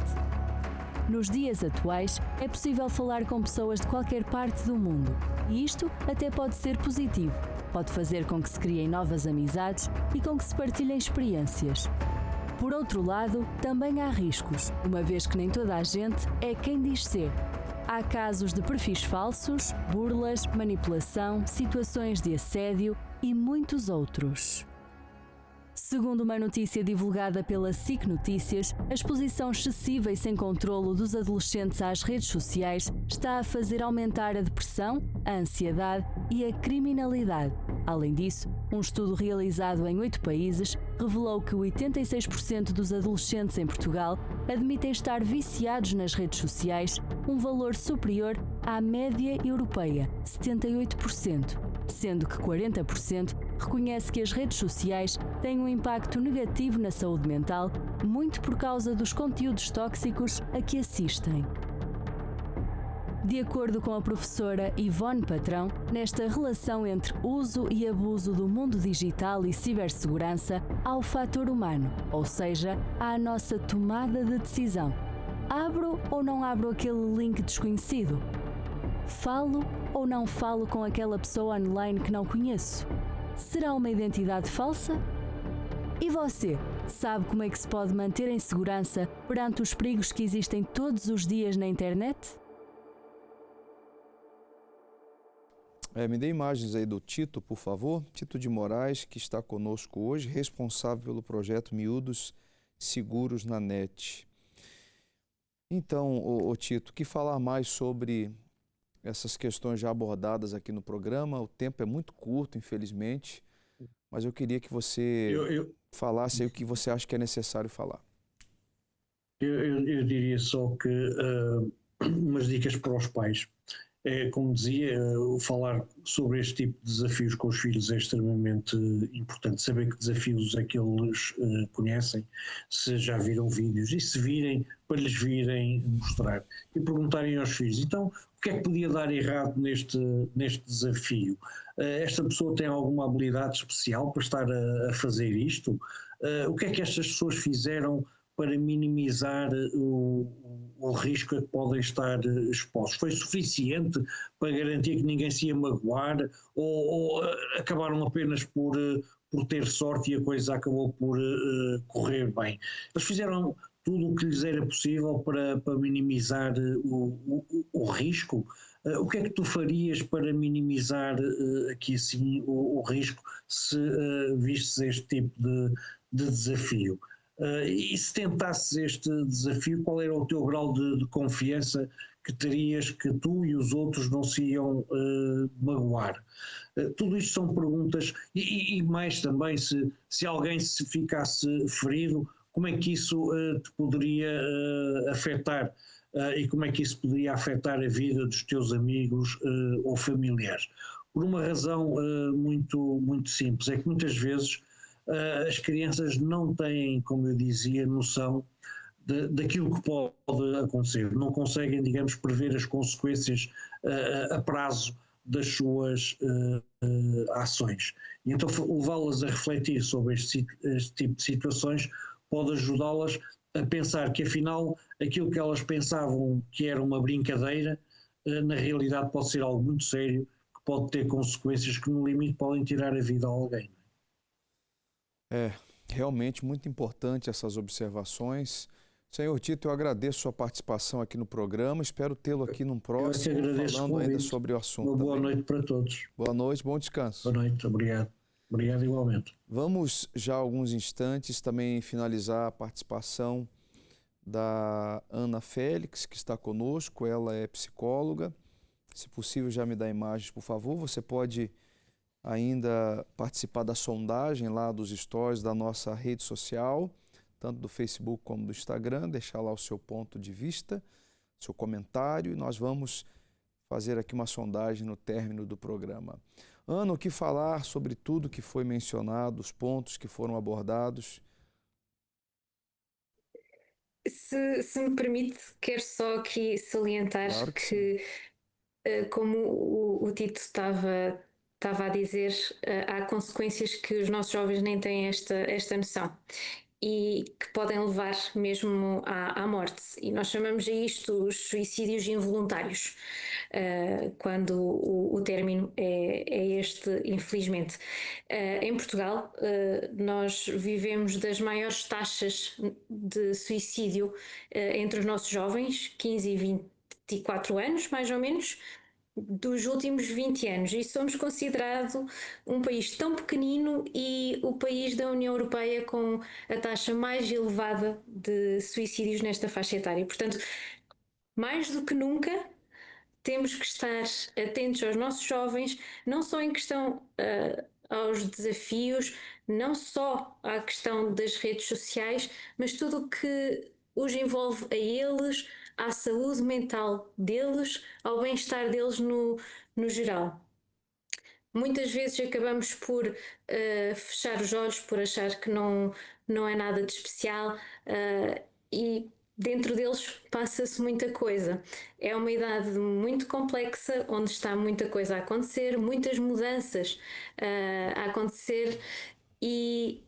Nos dias atuais, é possível falar com pessoas de qualquer parte do mundo. E isto até pode ser positivo. Pode fazer com que se criem novas amizades e com que se partilhem experiências. Por outro lado, também há riscos, uma vez que nem toda a gente é quem diz ser. Há casos de perfis falsos, burlas, manipulação, situações de assédio e muitos outros. Segundo uma notícia divulgada pela SIC Notícias, a exposição excessiva e sem controlo dos adolescentes às redes sociais está a fazer aumentar a depressão, a ansiedade e a criminalidade. Além disso, um estudo realizado em 8 países revelou que 86% dos adolescentes em Portugal admitem estar viciados nas redes sociais, um valor superior à média europeia, 78%, sendo que 40% reconhece que as redes sociais têm um impacto negativo na saúde mental, muito por causa dos conteúdos tóxicos a que assistem. De acordo com a professora Ivone Patrão, nesta relação entre uso e abuso do mundo digital e cibersegurança, há o fator humano, ou seja, há a nossa tomada de decisão. Abro ou não abro aquele link desconhecido? Falo ou não falo com aquela pessoa online que não conheço? Será uma identidade falsa? E você, sabe como é que se pode manter em segurança perante os perigos que existem todos os dias na internet? Me dê imagens aí do Tito, por favor. Tito de Moraes, que está conosco hoje, responsável pelo projeto Miúdos Seguros na Net. Então, Tito, que falar mais sobre essas questões já abordadas aqui no programa? O tempo é muito curto, infelizmente, mas eu queria que você falasse aí o que você acha que é necessário falar. Eu diria só que umas dicas para os pais como dizia, falar sobre este tipo de desafios com os filhos é extremamente importante. Saber que desafios é que eles conhecem, se já viram vídeos e se virem, para lhes virem mostrar. E perguntarem aos filhos, então, o que é que podia dar errado neste desafio? Esta pessoa tem alguma habilidade especial para estar a fazer isto? O que é que estas pessoas fizeram para minimizar o risco a que podem estar expostos? Foi suficiente para garantir que ninguém se ia magoar ou acabaram apenas por ter sorte e a coisa acabou por correr bem? Eles fizeram tudo o que lhes era possível para minimizar o risco. O que é que tu farias para minimizar aqui assim o risco se vistes este tipo de desafio? E se tentasses este desafio, qual era o teu grau de confiança que terias que tu e os outros não se iam magoar? Tudo isto são perguntas, e mais também, se alguém se ficasse ferido, como é que isso te poderia afetar e como é que isso poderia afetar a vida dos teus amigos ou familiares? Por uma razão muito simples, é que muitas vezes as crianças não têm, como eu dizia, noção daquilo que pode acontecer, não conseguem, digamos, prever as consequências a prazo das suas ações. E então levá-las a refletir sobre este tipo de situações pode ajudá-las a pensar que afinal aquilo que elas pensavam que era uma brincadeira, na realidade pode ser algo muito sério, que pode ter consequências que no limite podem tirar a vida a alguém. É realmente muito importante essas observações. Senhor Tito, eu agradeço a sua participação aqui no programa, espero tê-lo aqui num próximo, falando ainda sobre o assunto. Uma boa noite para todos. Boa noite, bom descanso. Boa noite, obrigado. Obrigado igualmente. Vamos já alguns instantes também finalizar a participação da Ana Félix, que está conosco, ela é psicóloga. Se possível, já me dá imagens, por favor. Você pode ainda participar da sondagem lá dos stories da nossa rede social, tanto do Facebook como do Instagram, deixar lá o seu ponto de vista, seu comentário, e nós vamos fazer aqui uma sondagem no término do programa. Ana, o que falar sobre tudo que foi mencionado, os pontos que foram abordados? Se me permite, quero só aqui salientar Claro que como o Tito estava a dizer, há consequências que os nossos jovens nem têm esta noção e que podem levar mesmo à morte. E nós chamamos a isto os suicídios involuntários, quando o término é este, infelizmente. Em Portugal, nós vivemos das maiores taxas de suicídio entre os nossos jovens, 15 e 24 anos, mais ou menos, dos últimos 20 anos, e somos considerado um país tão pequenino e o país da União Europeia com a taxa mais elevada de suicídios nesta faixa etária. Portanto, mais do que nunca, temos que estar atentos aos nossos jovens, não só em questão aos desafios, não só à questão das redes sociais, mas tudo o que os envolve a eles, à saúde mental deles, ao bem-estar deles no geral. Muitas vezes acabamos por fechar os olhos, por achar que não é nada de especial e dentro deles passa-se muita coisa. É uma idade muito complexa, onde está muita coisa a acontecer, muitas mudanças a acontecer, e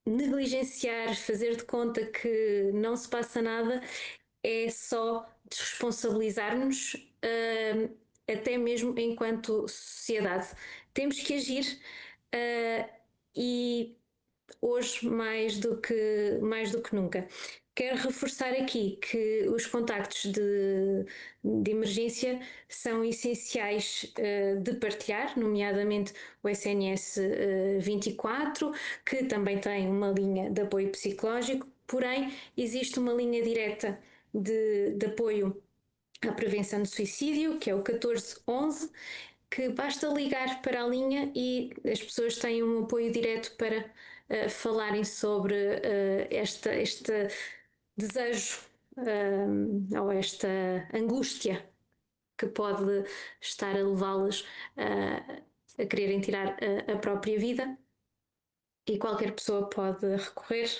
negligenciar, fazer de conta que não se passa nada, é só desresponsabilizar-nos, até mesmo enquanto sociedade. Temos que agir e hoje mais do que nunca. Quero reforçar aqui que os contactos de emergência são essenciais de partilhar, nomeadamente o SNS 24, que também tem uma linha de apoio psicológico, porém existe uma linha direta de apoio à prevenção de suicídio, que é o 1411, que basta ligar para a linha e as pessoas têm um apoio direto para falarem sobre este desejo ou esta angústia que pode estar a levá-las a quererem tirar a própria vida, e qualquer pessoa pode recorrer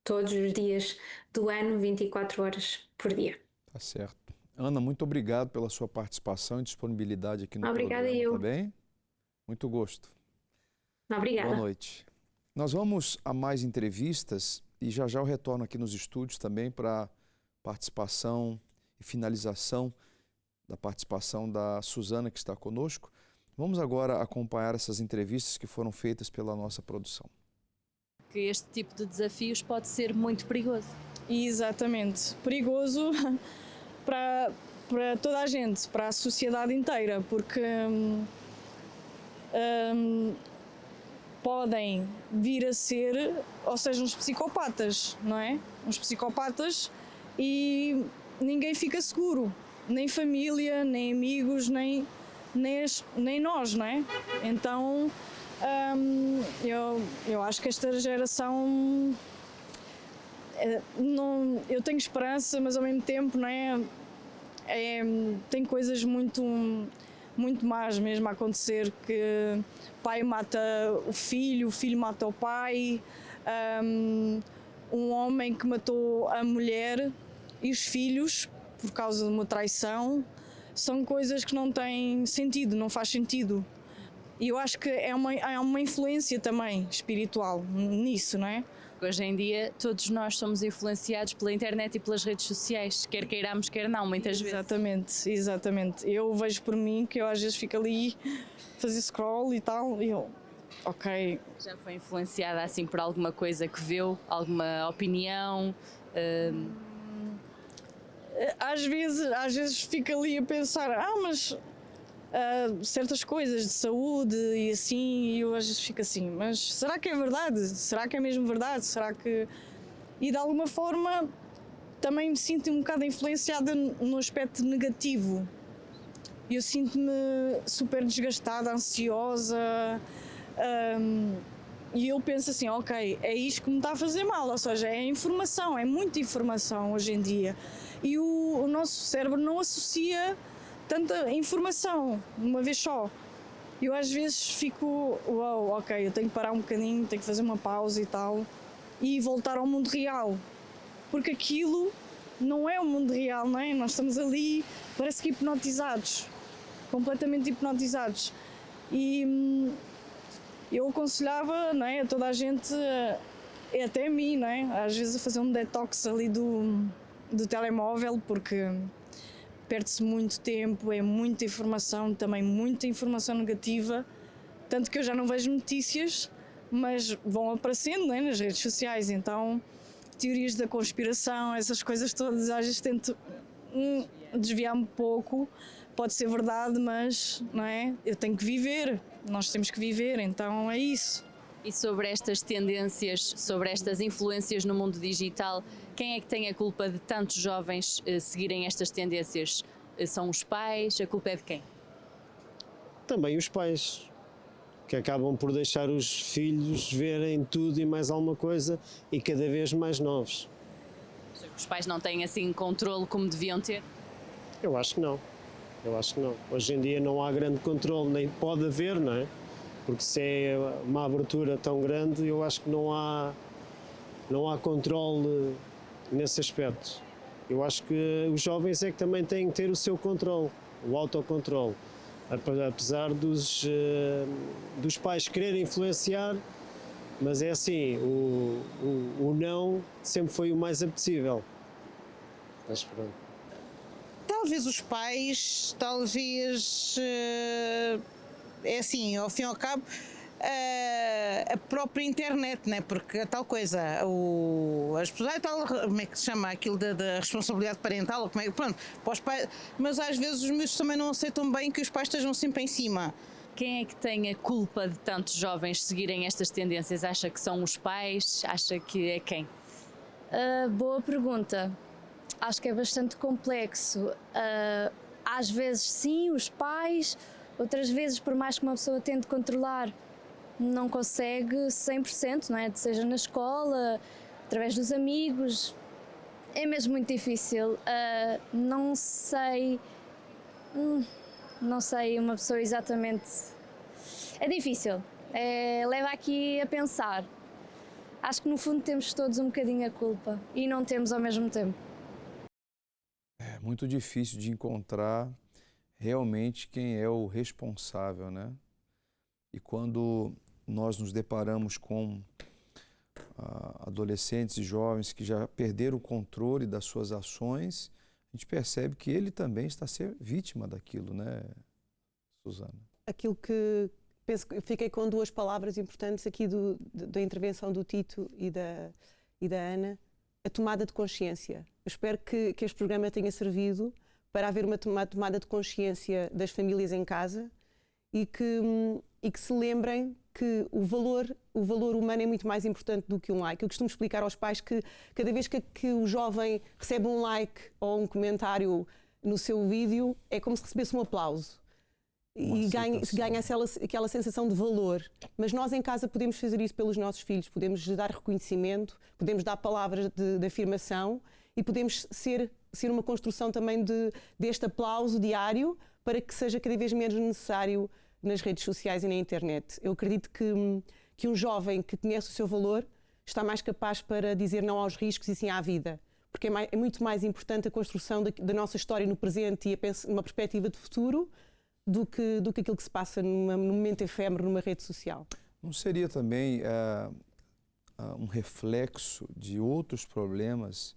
todos os dias do ano, 24 horas por dia. Tá certo. Ana, muito obrigado pela sua participação e disponibilidade aqui no Obrigada programa. eu. Tá bem? Muito gosto. Obrigada. Boa noite. Nós vamos a mais entrevistas e já eu retorno aqui nos estúdios também para participação e finalização da participação da Suzana, que está conosco. Vamos agora acompanhar essas entrevistas que foram feitas pela nossa produção. Que este tipo de desafios pode ser muito perigoso. Exatamente. Perigoso para toda a gente, para a sociedade inteira, porque podem vir a ser, ou seja, uns psicopatas, não é? Uns psicopatas, e ninguém fica seguro, nem família, nem amigos, nem nós, não é? Então, eu acho que esta geração, eu tenho esperança, mas ao mesmo tempo, não é? Tem coisas muito más mesmo a acontecer, que pai mata o filho mata o pai, um homem que matou a mulher e os filhos por causa de uma traição. São coisas que não têm sentido, não faz sentido. E eu acho que é uma influência também espiritual nisso, não é? Hoje em dia todos nós somos influenciados pela internet e pelas redes sociais, quer queiramos, quer não, muitas vezes. Exatamente. Eu vejo por mim que eu às vezes fico ali, fazer scroll e tal, e eu, ok. Já foi influenciada assim por alguma coisa que viu, alguma opinião? Às vezes fico ali a pensar, mas certas coisas de saúde e assim, e eu às vezes fico assim, mas será que é verdade? Será que é mesmo verdade? Será que... E de alguma forma também me sinto um bocado influenciada no aspecto negativo. Eu sinto-me super desgastada, ansiosa, e eu penso assim, ok, é isto que me está a fazer mal, ou seja, é informação, é muita informação hoje em dia. E o nosso cérebro não associa tanta informação uma vez só. Eu às vezes fico, ok, eu tenho que parar um bocadinho, tenho que fazer uma pausa e tal, e voltar ao mundo real, porque aquilo não é o mundo real, não é? Nós estamos ali, parece que hipnotizados, completamente hipnotizados. E eu aconselhava, não é, a toda a gente, até a mim, não é, às vezes a fazer um detox ali do telemóvel, porque perde-se muito tempo, é muita informação, também muita informação negativa, tanto que eu já não vejo notícias, mas vão aparecendo, não é, nas redes sociais, então teorias da conspiração, essas coisas todas, às vezes tento desviar-me um pouco, pode ser verdade, mas não é, eu tenho que viver, nós temos que viver, então é isso. E sobre estas tendências, sobre estas influências no mundo digital, quem é que tem a culpa de tantos jovens seguirem estas tendências? São os pais? A culpa é de quem? Também os pais, que acabam por deixar os filhos verem tudo e mais alguma coisa, e cada vez mais novos. Os pais não têm assim controle como deviam ter? Eu acho que não. Hoje em dia não há grande controle, nem pode haver, não é? Porque se é uma abertura tão grande, eu acho que não há controle nesse aspecto. Eu acho que os jovens é que também têm que ter o seu controle, o autocontrole. Apesar dos pais quererem influenciar, mas é assim, o não sempre foi o mais apetecível. Mas pronto. Talvez os pais, é assim, ao fim e ao cabo, a própria internet, né? Porque a tal coisa, as pessoas, como é que se chama aquilo da responsabilidade parental, ou como é, pronto, para os pais, mas às vezes os miúdos também não aceitam bem que os pais estejam sempre em cima. Quem é que tem a culpa de tantos jovens seguirem estas tendências? Acha que são os pais? Acha que é quem? Boa pergunta. Acho que é bastante complexo. Às vezes sim, os pais, outras vezes, por mais que uma pessoa tente controlar, não consegue 100%, não é? Seja na escola, através dos amigos, é mesmo muito difícil. Não sei Não sei uma pessoa exatamente. É difícil, leva aqui a pensar. Acho que no fundo temos todos um bocadinho a culpa e não temos ao mesmo tempo. É muito difícil de encontrar realmente quem é o responsável, né? E quando nós nos deparamos com adolescentes e jovens que já perderam o controle das suas ações, a gente percebe que ele também está a ser vítima daquilo, né, Susana? Aquilo que penso que fiquei com duas palavras importantes aqui da intervenção do Tito e da Ana, a tomada de consciência. Eu espero que este programa tenha servido para haver uma tomada de consciência das famílias em casa e que se lembrem que o valor humano é muito mais importante do que um like. Eu costumo explicar aos pais que cada vez que o jovem recebe um like ou um comentário no seu vídeo, é como se recebesse um aplauso. E ganha aquela sensação de valor. Mas nós em casa podemos fazer isso pelos nossos filhos, podemos dar reconhecimento, podemos dar palavras de afirmação e podemos ser uma construção também deste aplauso diário para que seja cada vez menos necessário nas redes sociais e na internet. Eu acredito que um jovem que conhece o seu valor está mais capaz para dizer não aos riscos e sim à vida. Porque é muito mais importante a construção da nossa história no presente e uma perspectiva de futuro do que aquilo que se passa num momento efêmero numa rede social. Não seria também um reflexo de outros problemas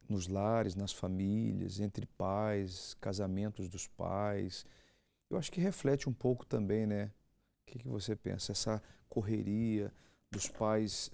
nos lares, nas famílias, entre pais, casamentos dos pais? Eu acho que reflete um pouco também, né? O que você pensa? Essa correria dos pais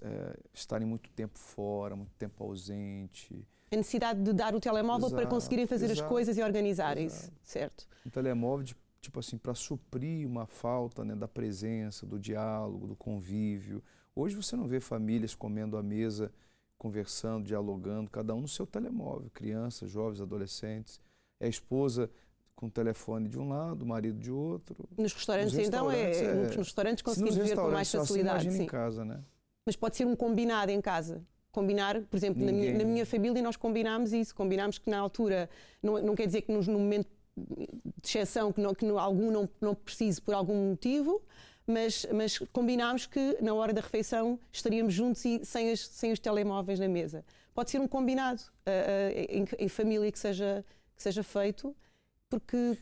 estarem muito tempo fora, muito tempo ausente. A necessidade de dar o telemóvel para conseguirem fazer as coisas e organizarem-se, certo? Um telemóvel, tipo assim, para suprir uma falta, né, da presença, do diálogo, do convívio. Hoje você não vê famílias comendo à mesa, conversando, dialogando, cada um no seu telemóvel. Crianças, jovens, adolescentes. É a esposa com o telefone de um lado, o marido de outro. Nos restaurantes, nos restaurantes conseguimos ver com mais facilidade. Imagina sim. em casa, né? Mas pode ser um combinado em casa. Combinar, por exemplo, na minha família nós combinámos isso. Combinámos que na altura, não quer dizer que no momento de exceção, que algum não precise por algum motivo, mas combinámos que na hora da refeição estaríamos juntos e sem os telemóveis na mesa. Pode ser um combinado em família que seja feito. Porque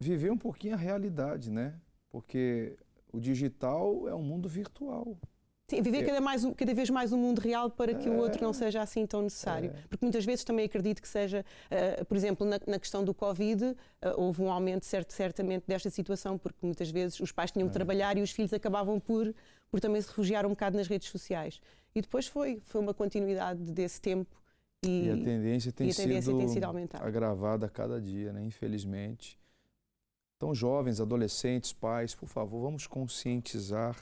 viver um pouquinho a realidade, né? Porque o digital é um mundo virtual. Sim, viver cada vez mais um mundo real para que o outro não seja assim tão necessário. Porque muitas vezes também acredito que seja, por exemplo, na questão do Covid, houve um aumento certamente desta situação, porque muitas vezes os pais tinham de trabalhar e os filhos acabavam por também se refugiar um bocado nas redes sociais. E depois foi uma continuidade desse tempo. E a tendência tem sido aumentada, agravada a cada dia, né? Infelizmente. Então, jovens, adolescentes, pais, por favor, vamos conscientizar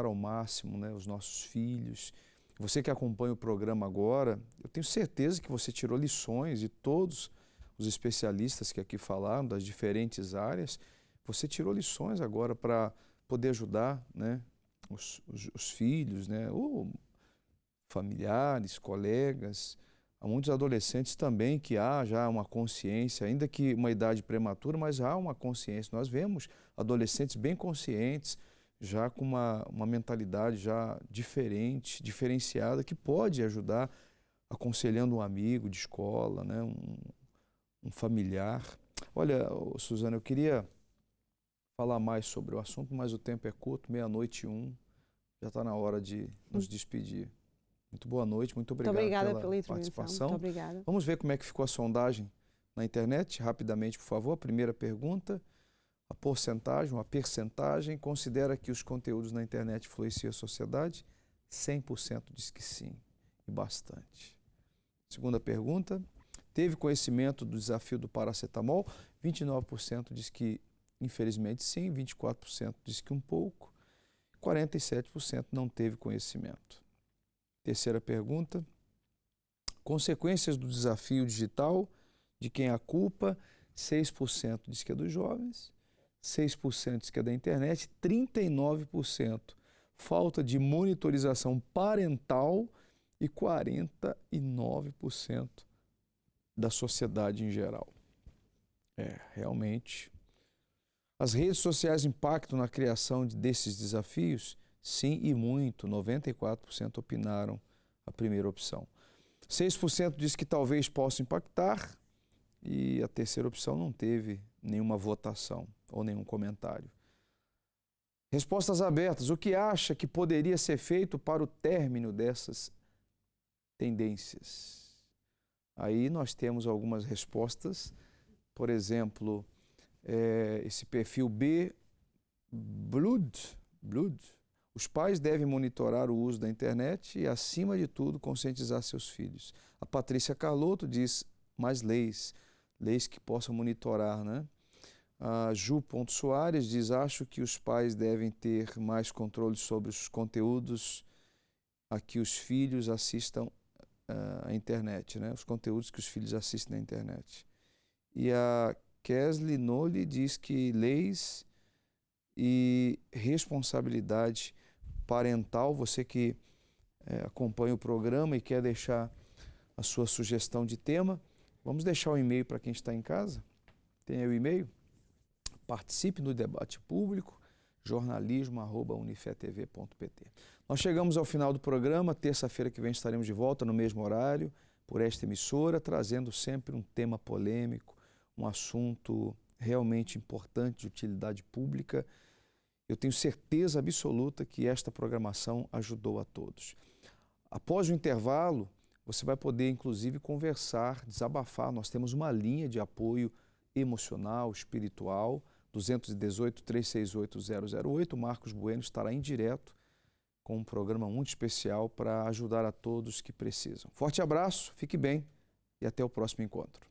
ao máximo, né, os nossos filhos. Você que acompanha o programa agora, eu tenho certeza que você tirou lições de todos os especialistas que aqui falaram, das diferentes áreas. Você tirou lições agora para poder ajudar, né, os filhos, né, familiares, colegas. Há muitos adolescentes também que há já uma consciência, ainda que uma idade prematura, mas há uma consciência. Nós vemos adolescentes bem conscientes, já com uma mentalidade já diferente, diferenciada, que pode ajudar aconselhando um amigo de escola, né, um familiar. Olha, Susana, eu queria falar mais sobre o assunto, mas o tempo é curto, 00:01, já está na hora de nos despedir. Muito boa noite, muito obrigado pela participação. Muito obrigada. Vamos ver como é que ficou a sondagem na internet, rapidamente, por favor. A primeira pergunta, a percentagem, considera que os conteúdos na internet influenciam a sociedade? 100% diz que sim, e bastante. Segunda pergunta, teve conhecimento do desafio do paracetamol? 29% diz que infelizmente sim, 24% diz que um pouco, 47% não teve conhecimento. Terceira pergunta, consequências do desafio digital, de quem é a culpa? 6% diz que é dos jovens, 6% diz que é da internet, 39% falta de monitorização parental e 49% da sociedade em geral. Realmente. As redes sociais impactam na criação desses desafios? Sim, e muito. 94% opinaram a primeira opção. 6% diz que talvez possa impactar e a terceira opção não teve nenhuma votação ou nenhum comentário. Respostas abertas. O que acha que poderia ser feito para o término dessas tendências? Aí nós temos algumas respostas. Por exemplo, esse perfil Blood. Os pais devem monitorar o uso da internet e, acima de tudo, conscientizar seus filhos. A Patrícia Carlotto diz mais leis que possam monitorar, né? A Ju Soares diz, acho que os pais devem ter mais controle sobre os conteúdos a que os filhos assistam à internet, né? Os conteúdos que os filhos assistem na internet. E a Kesley Noli diz que leis e responsabilidade parental, você que acompanha o programa e quer deixar a sua sugestão de tema, vamos deixar o e-mail para quem está em casa. Tem aí o e-mail? Participe no debate público, jornalismo@unifetv.pt. Nós chegamos ao final do programa. Terça-feira que vem estaremos de volta no mesmo horário, por esta emissora, trazendo sempre um tema polêmico, um assunto realmente importante de utilidade pública. Eu tenho certeza absoluta que esta programação ajudou a todos. Após o intervalo, você vai poder, inclusive, conversar, desabafar. Nós temos uma linha de apoio emocional, espiritual, 218-368-008. O Marcos Bueno estará em direto com um programa muito especial para ajudar a todos que precisam. Forte abraço, fique bem e até o próximo encontro.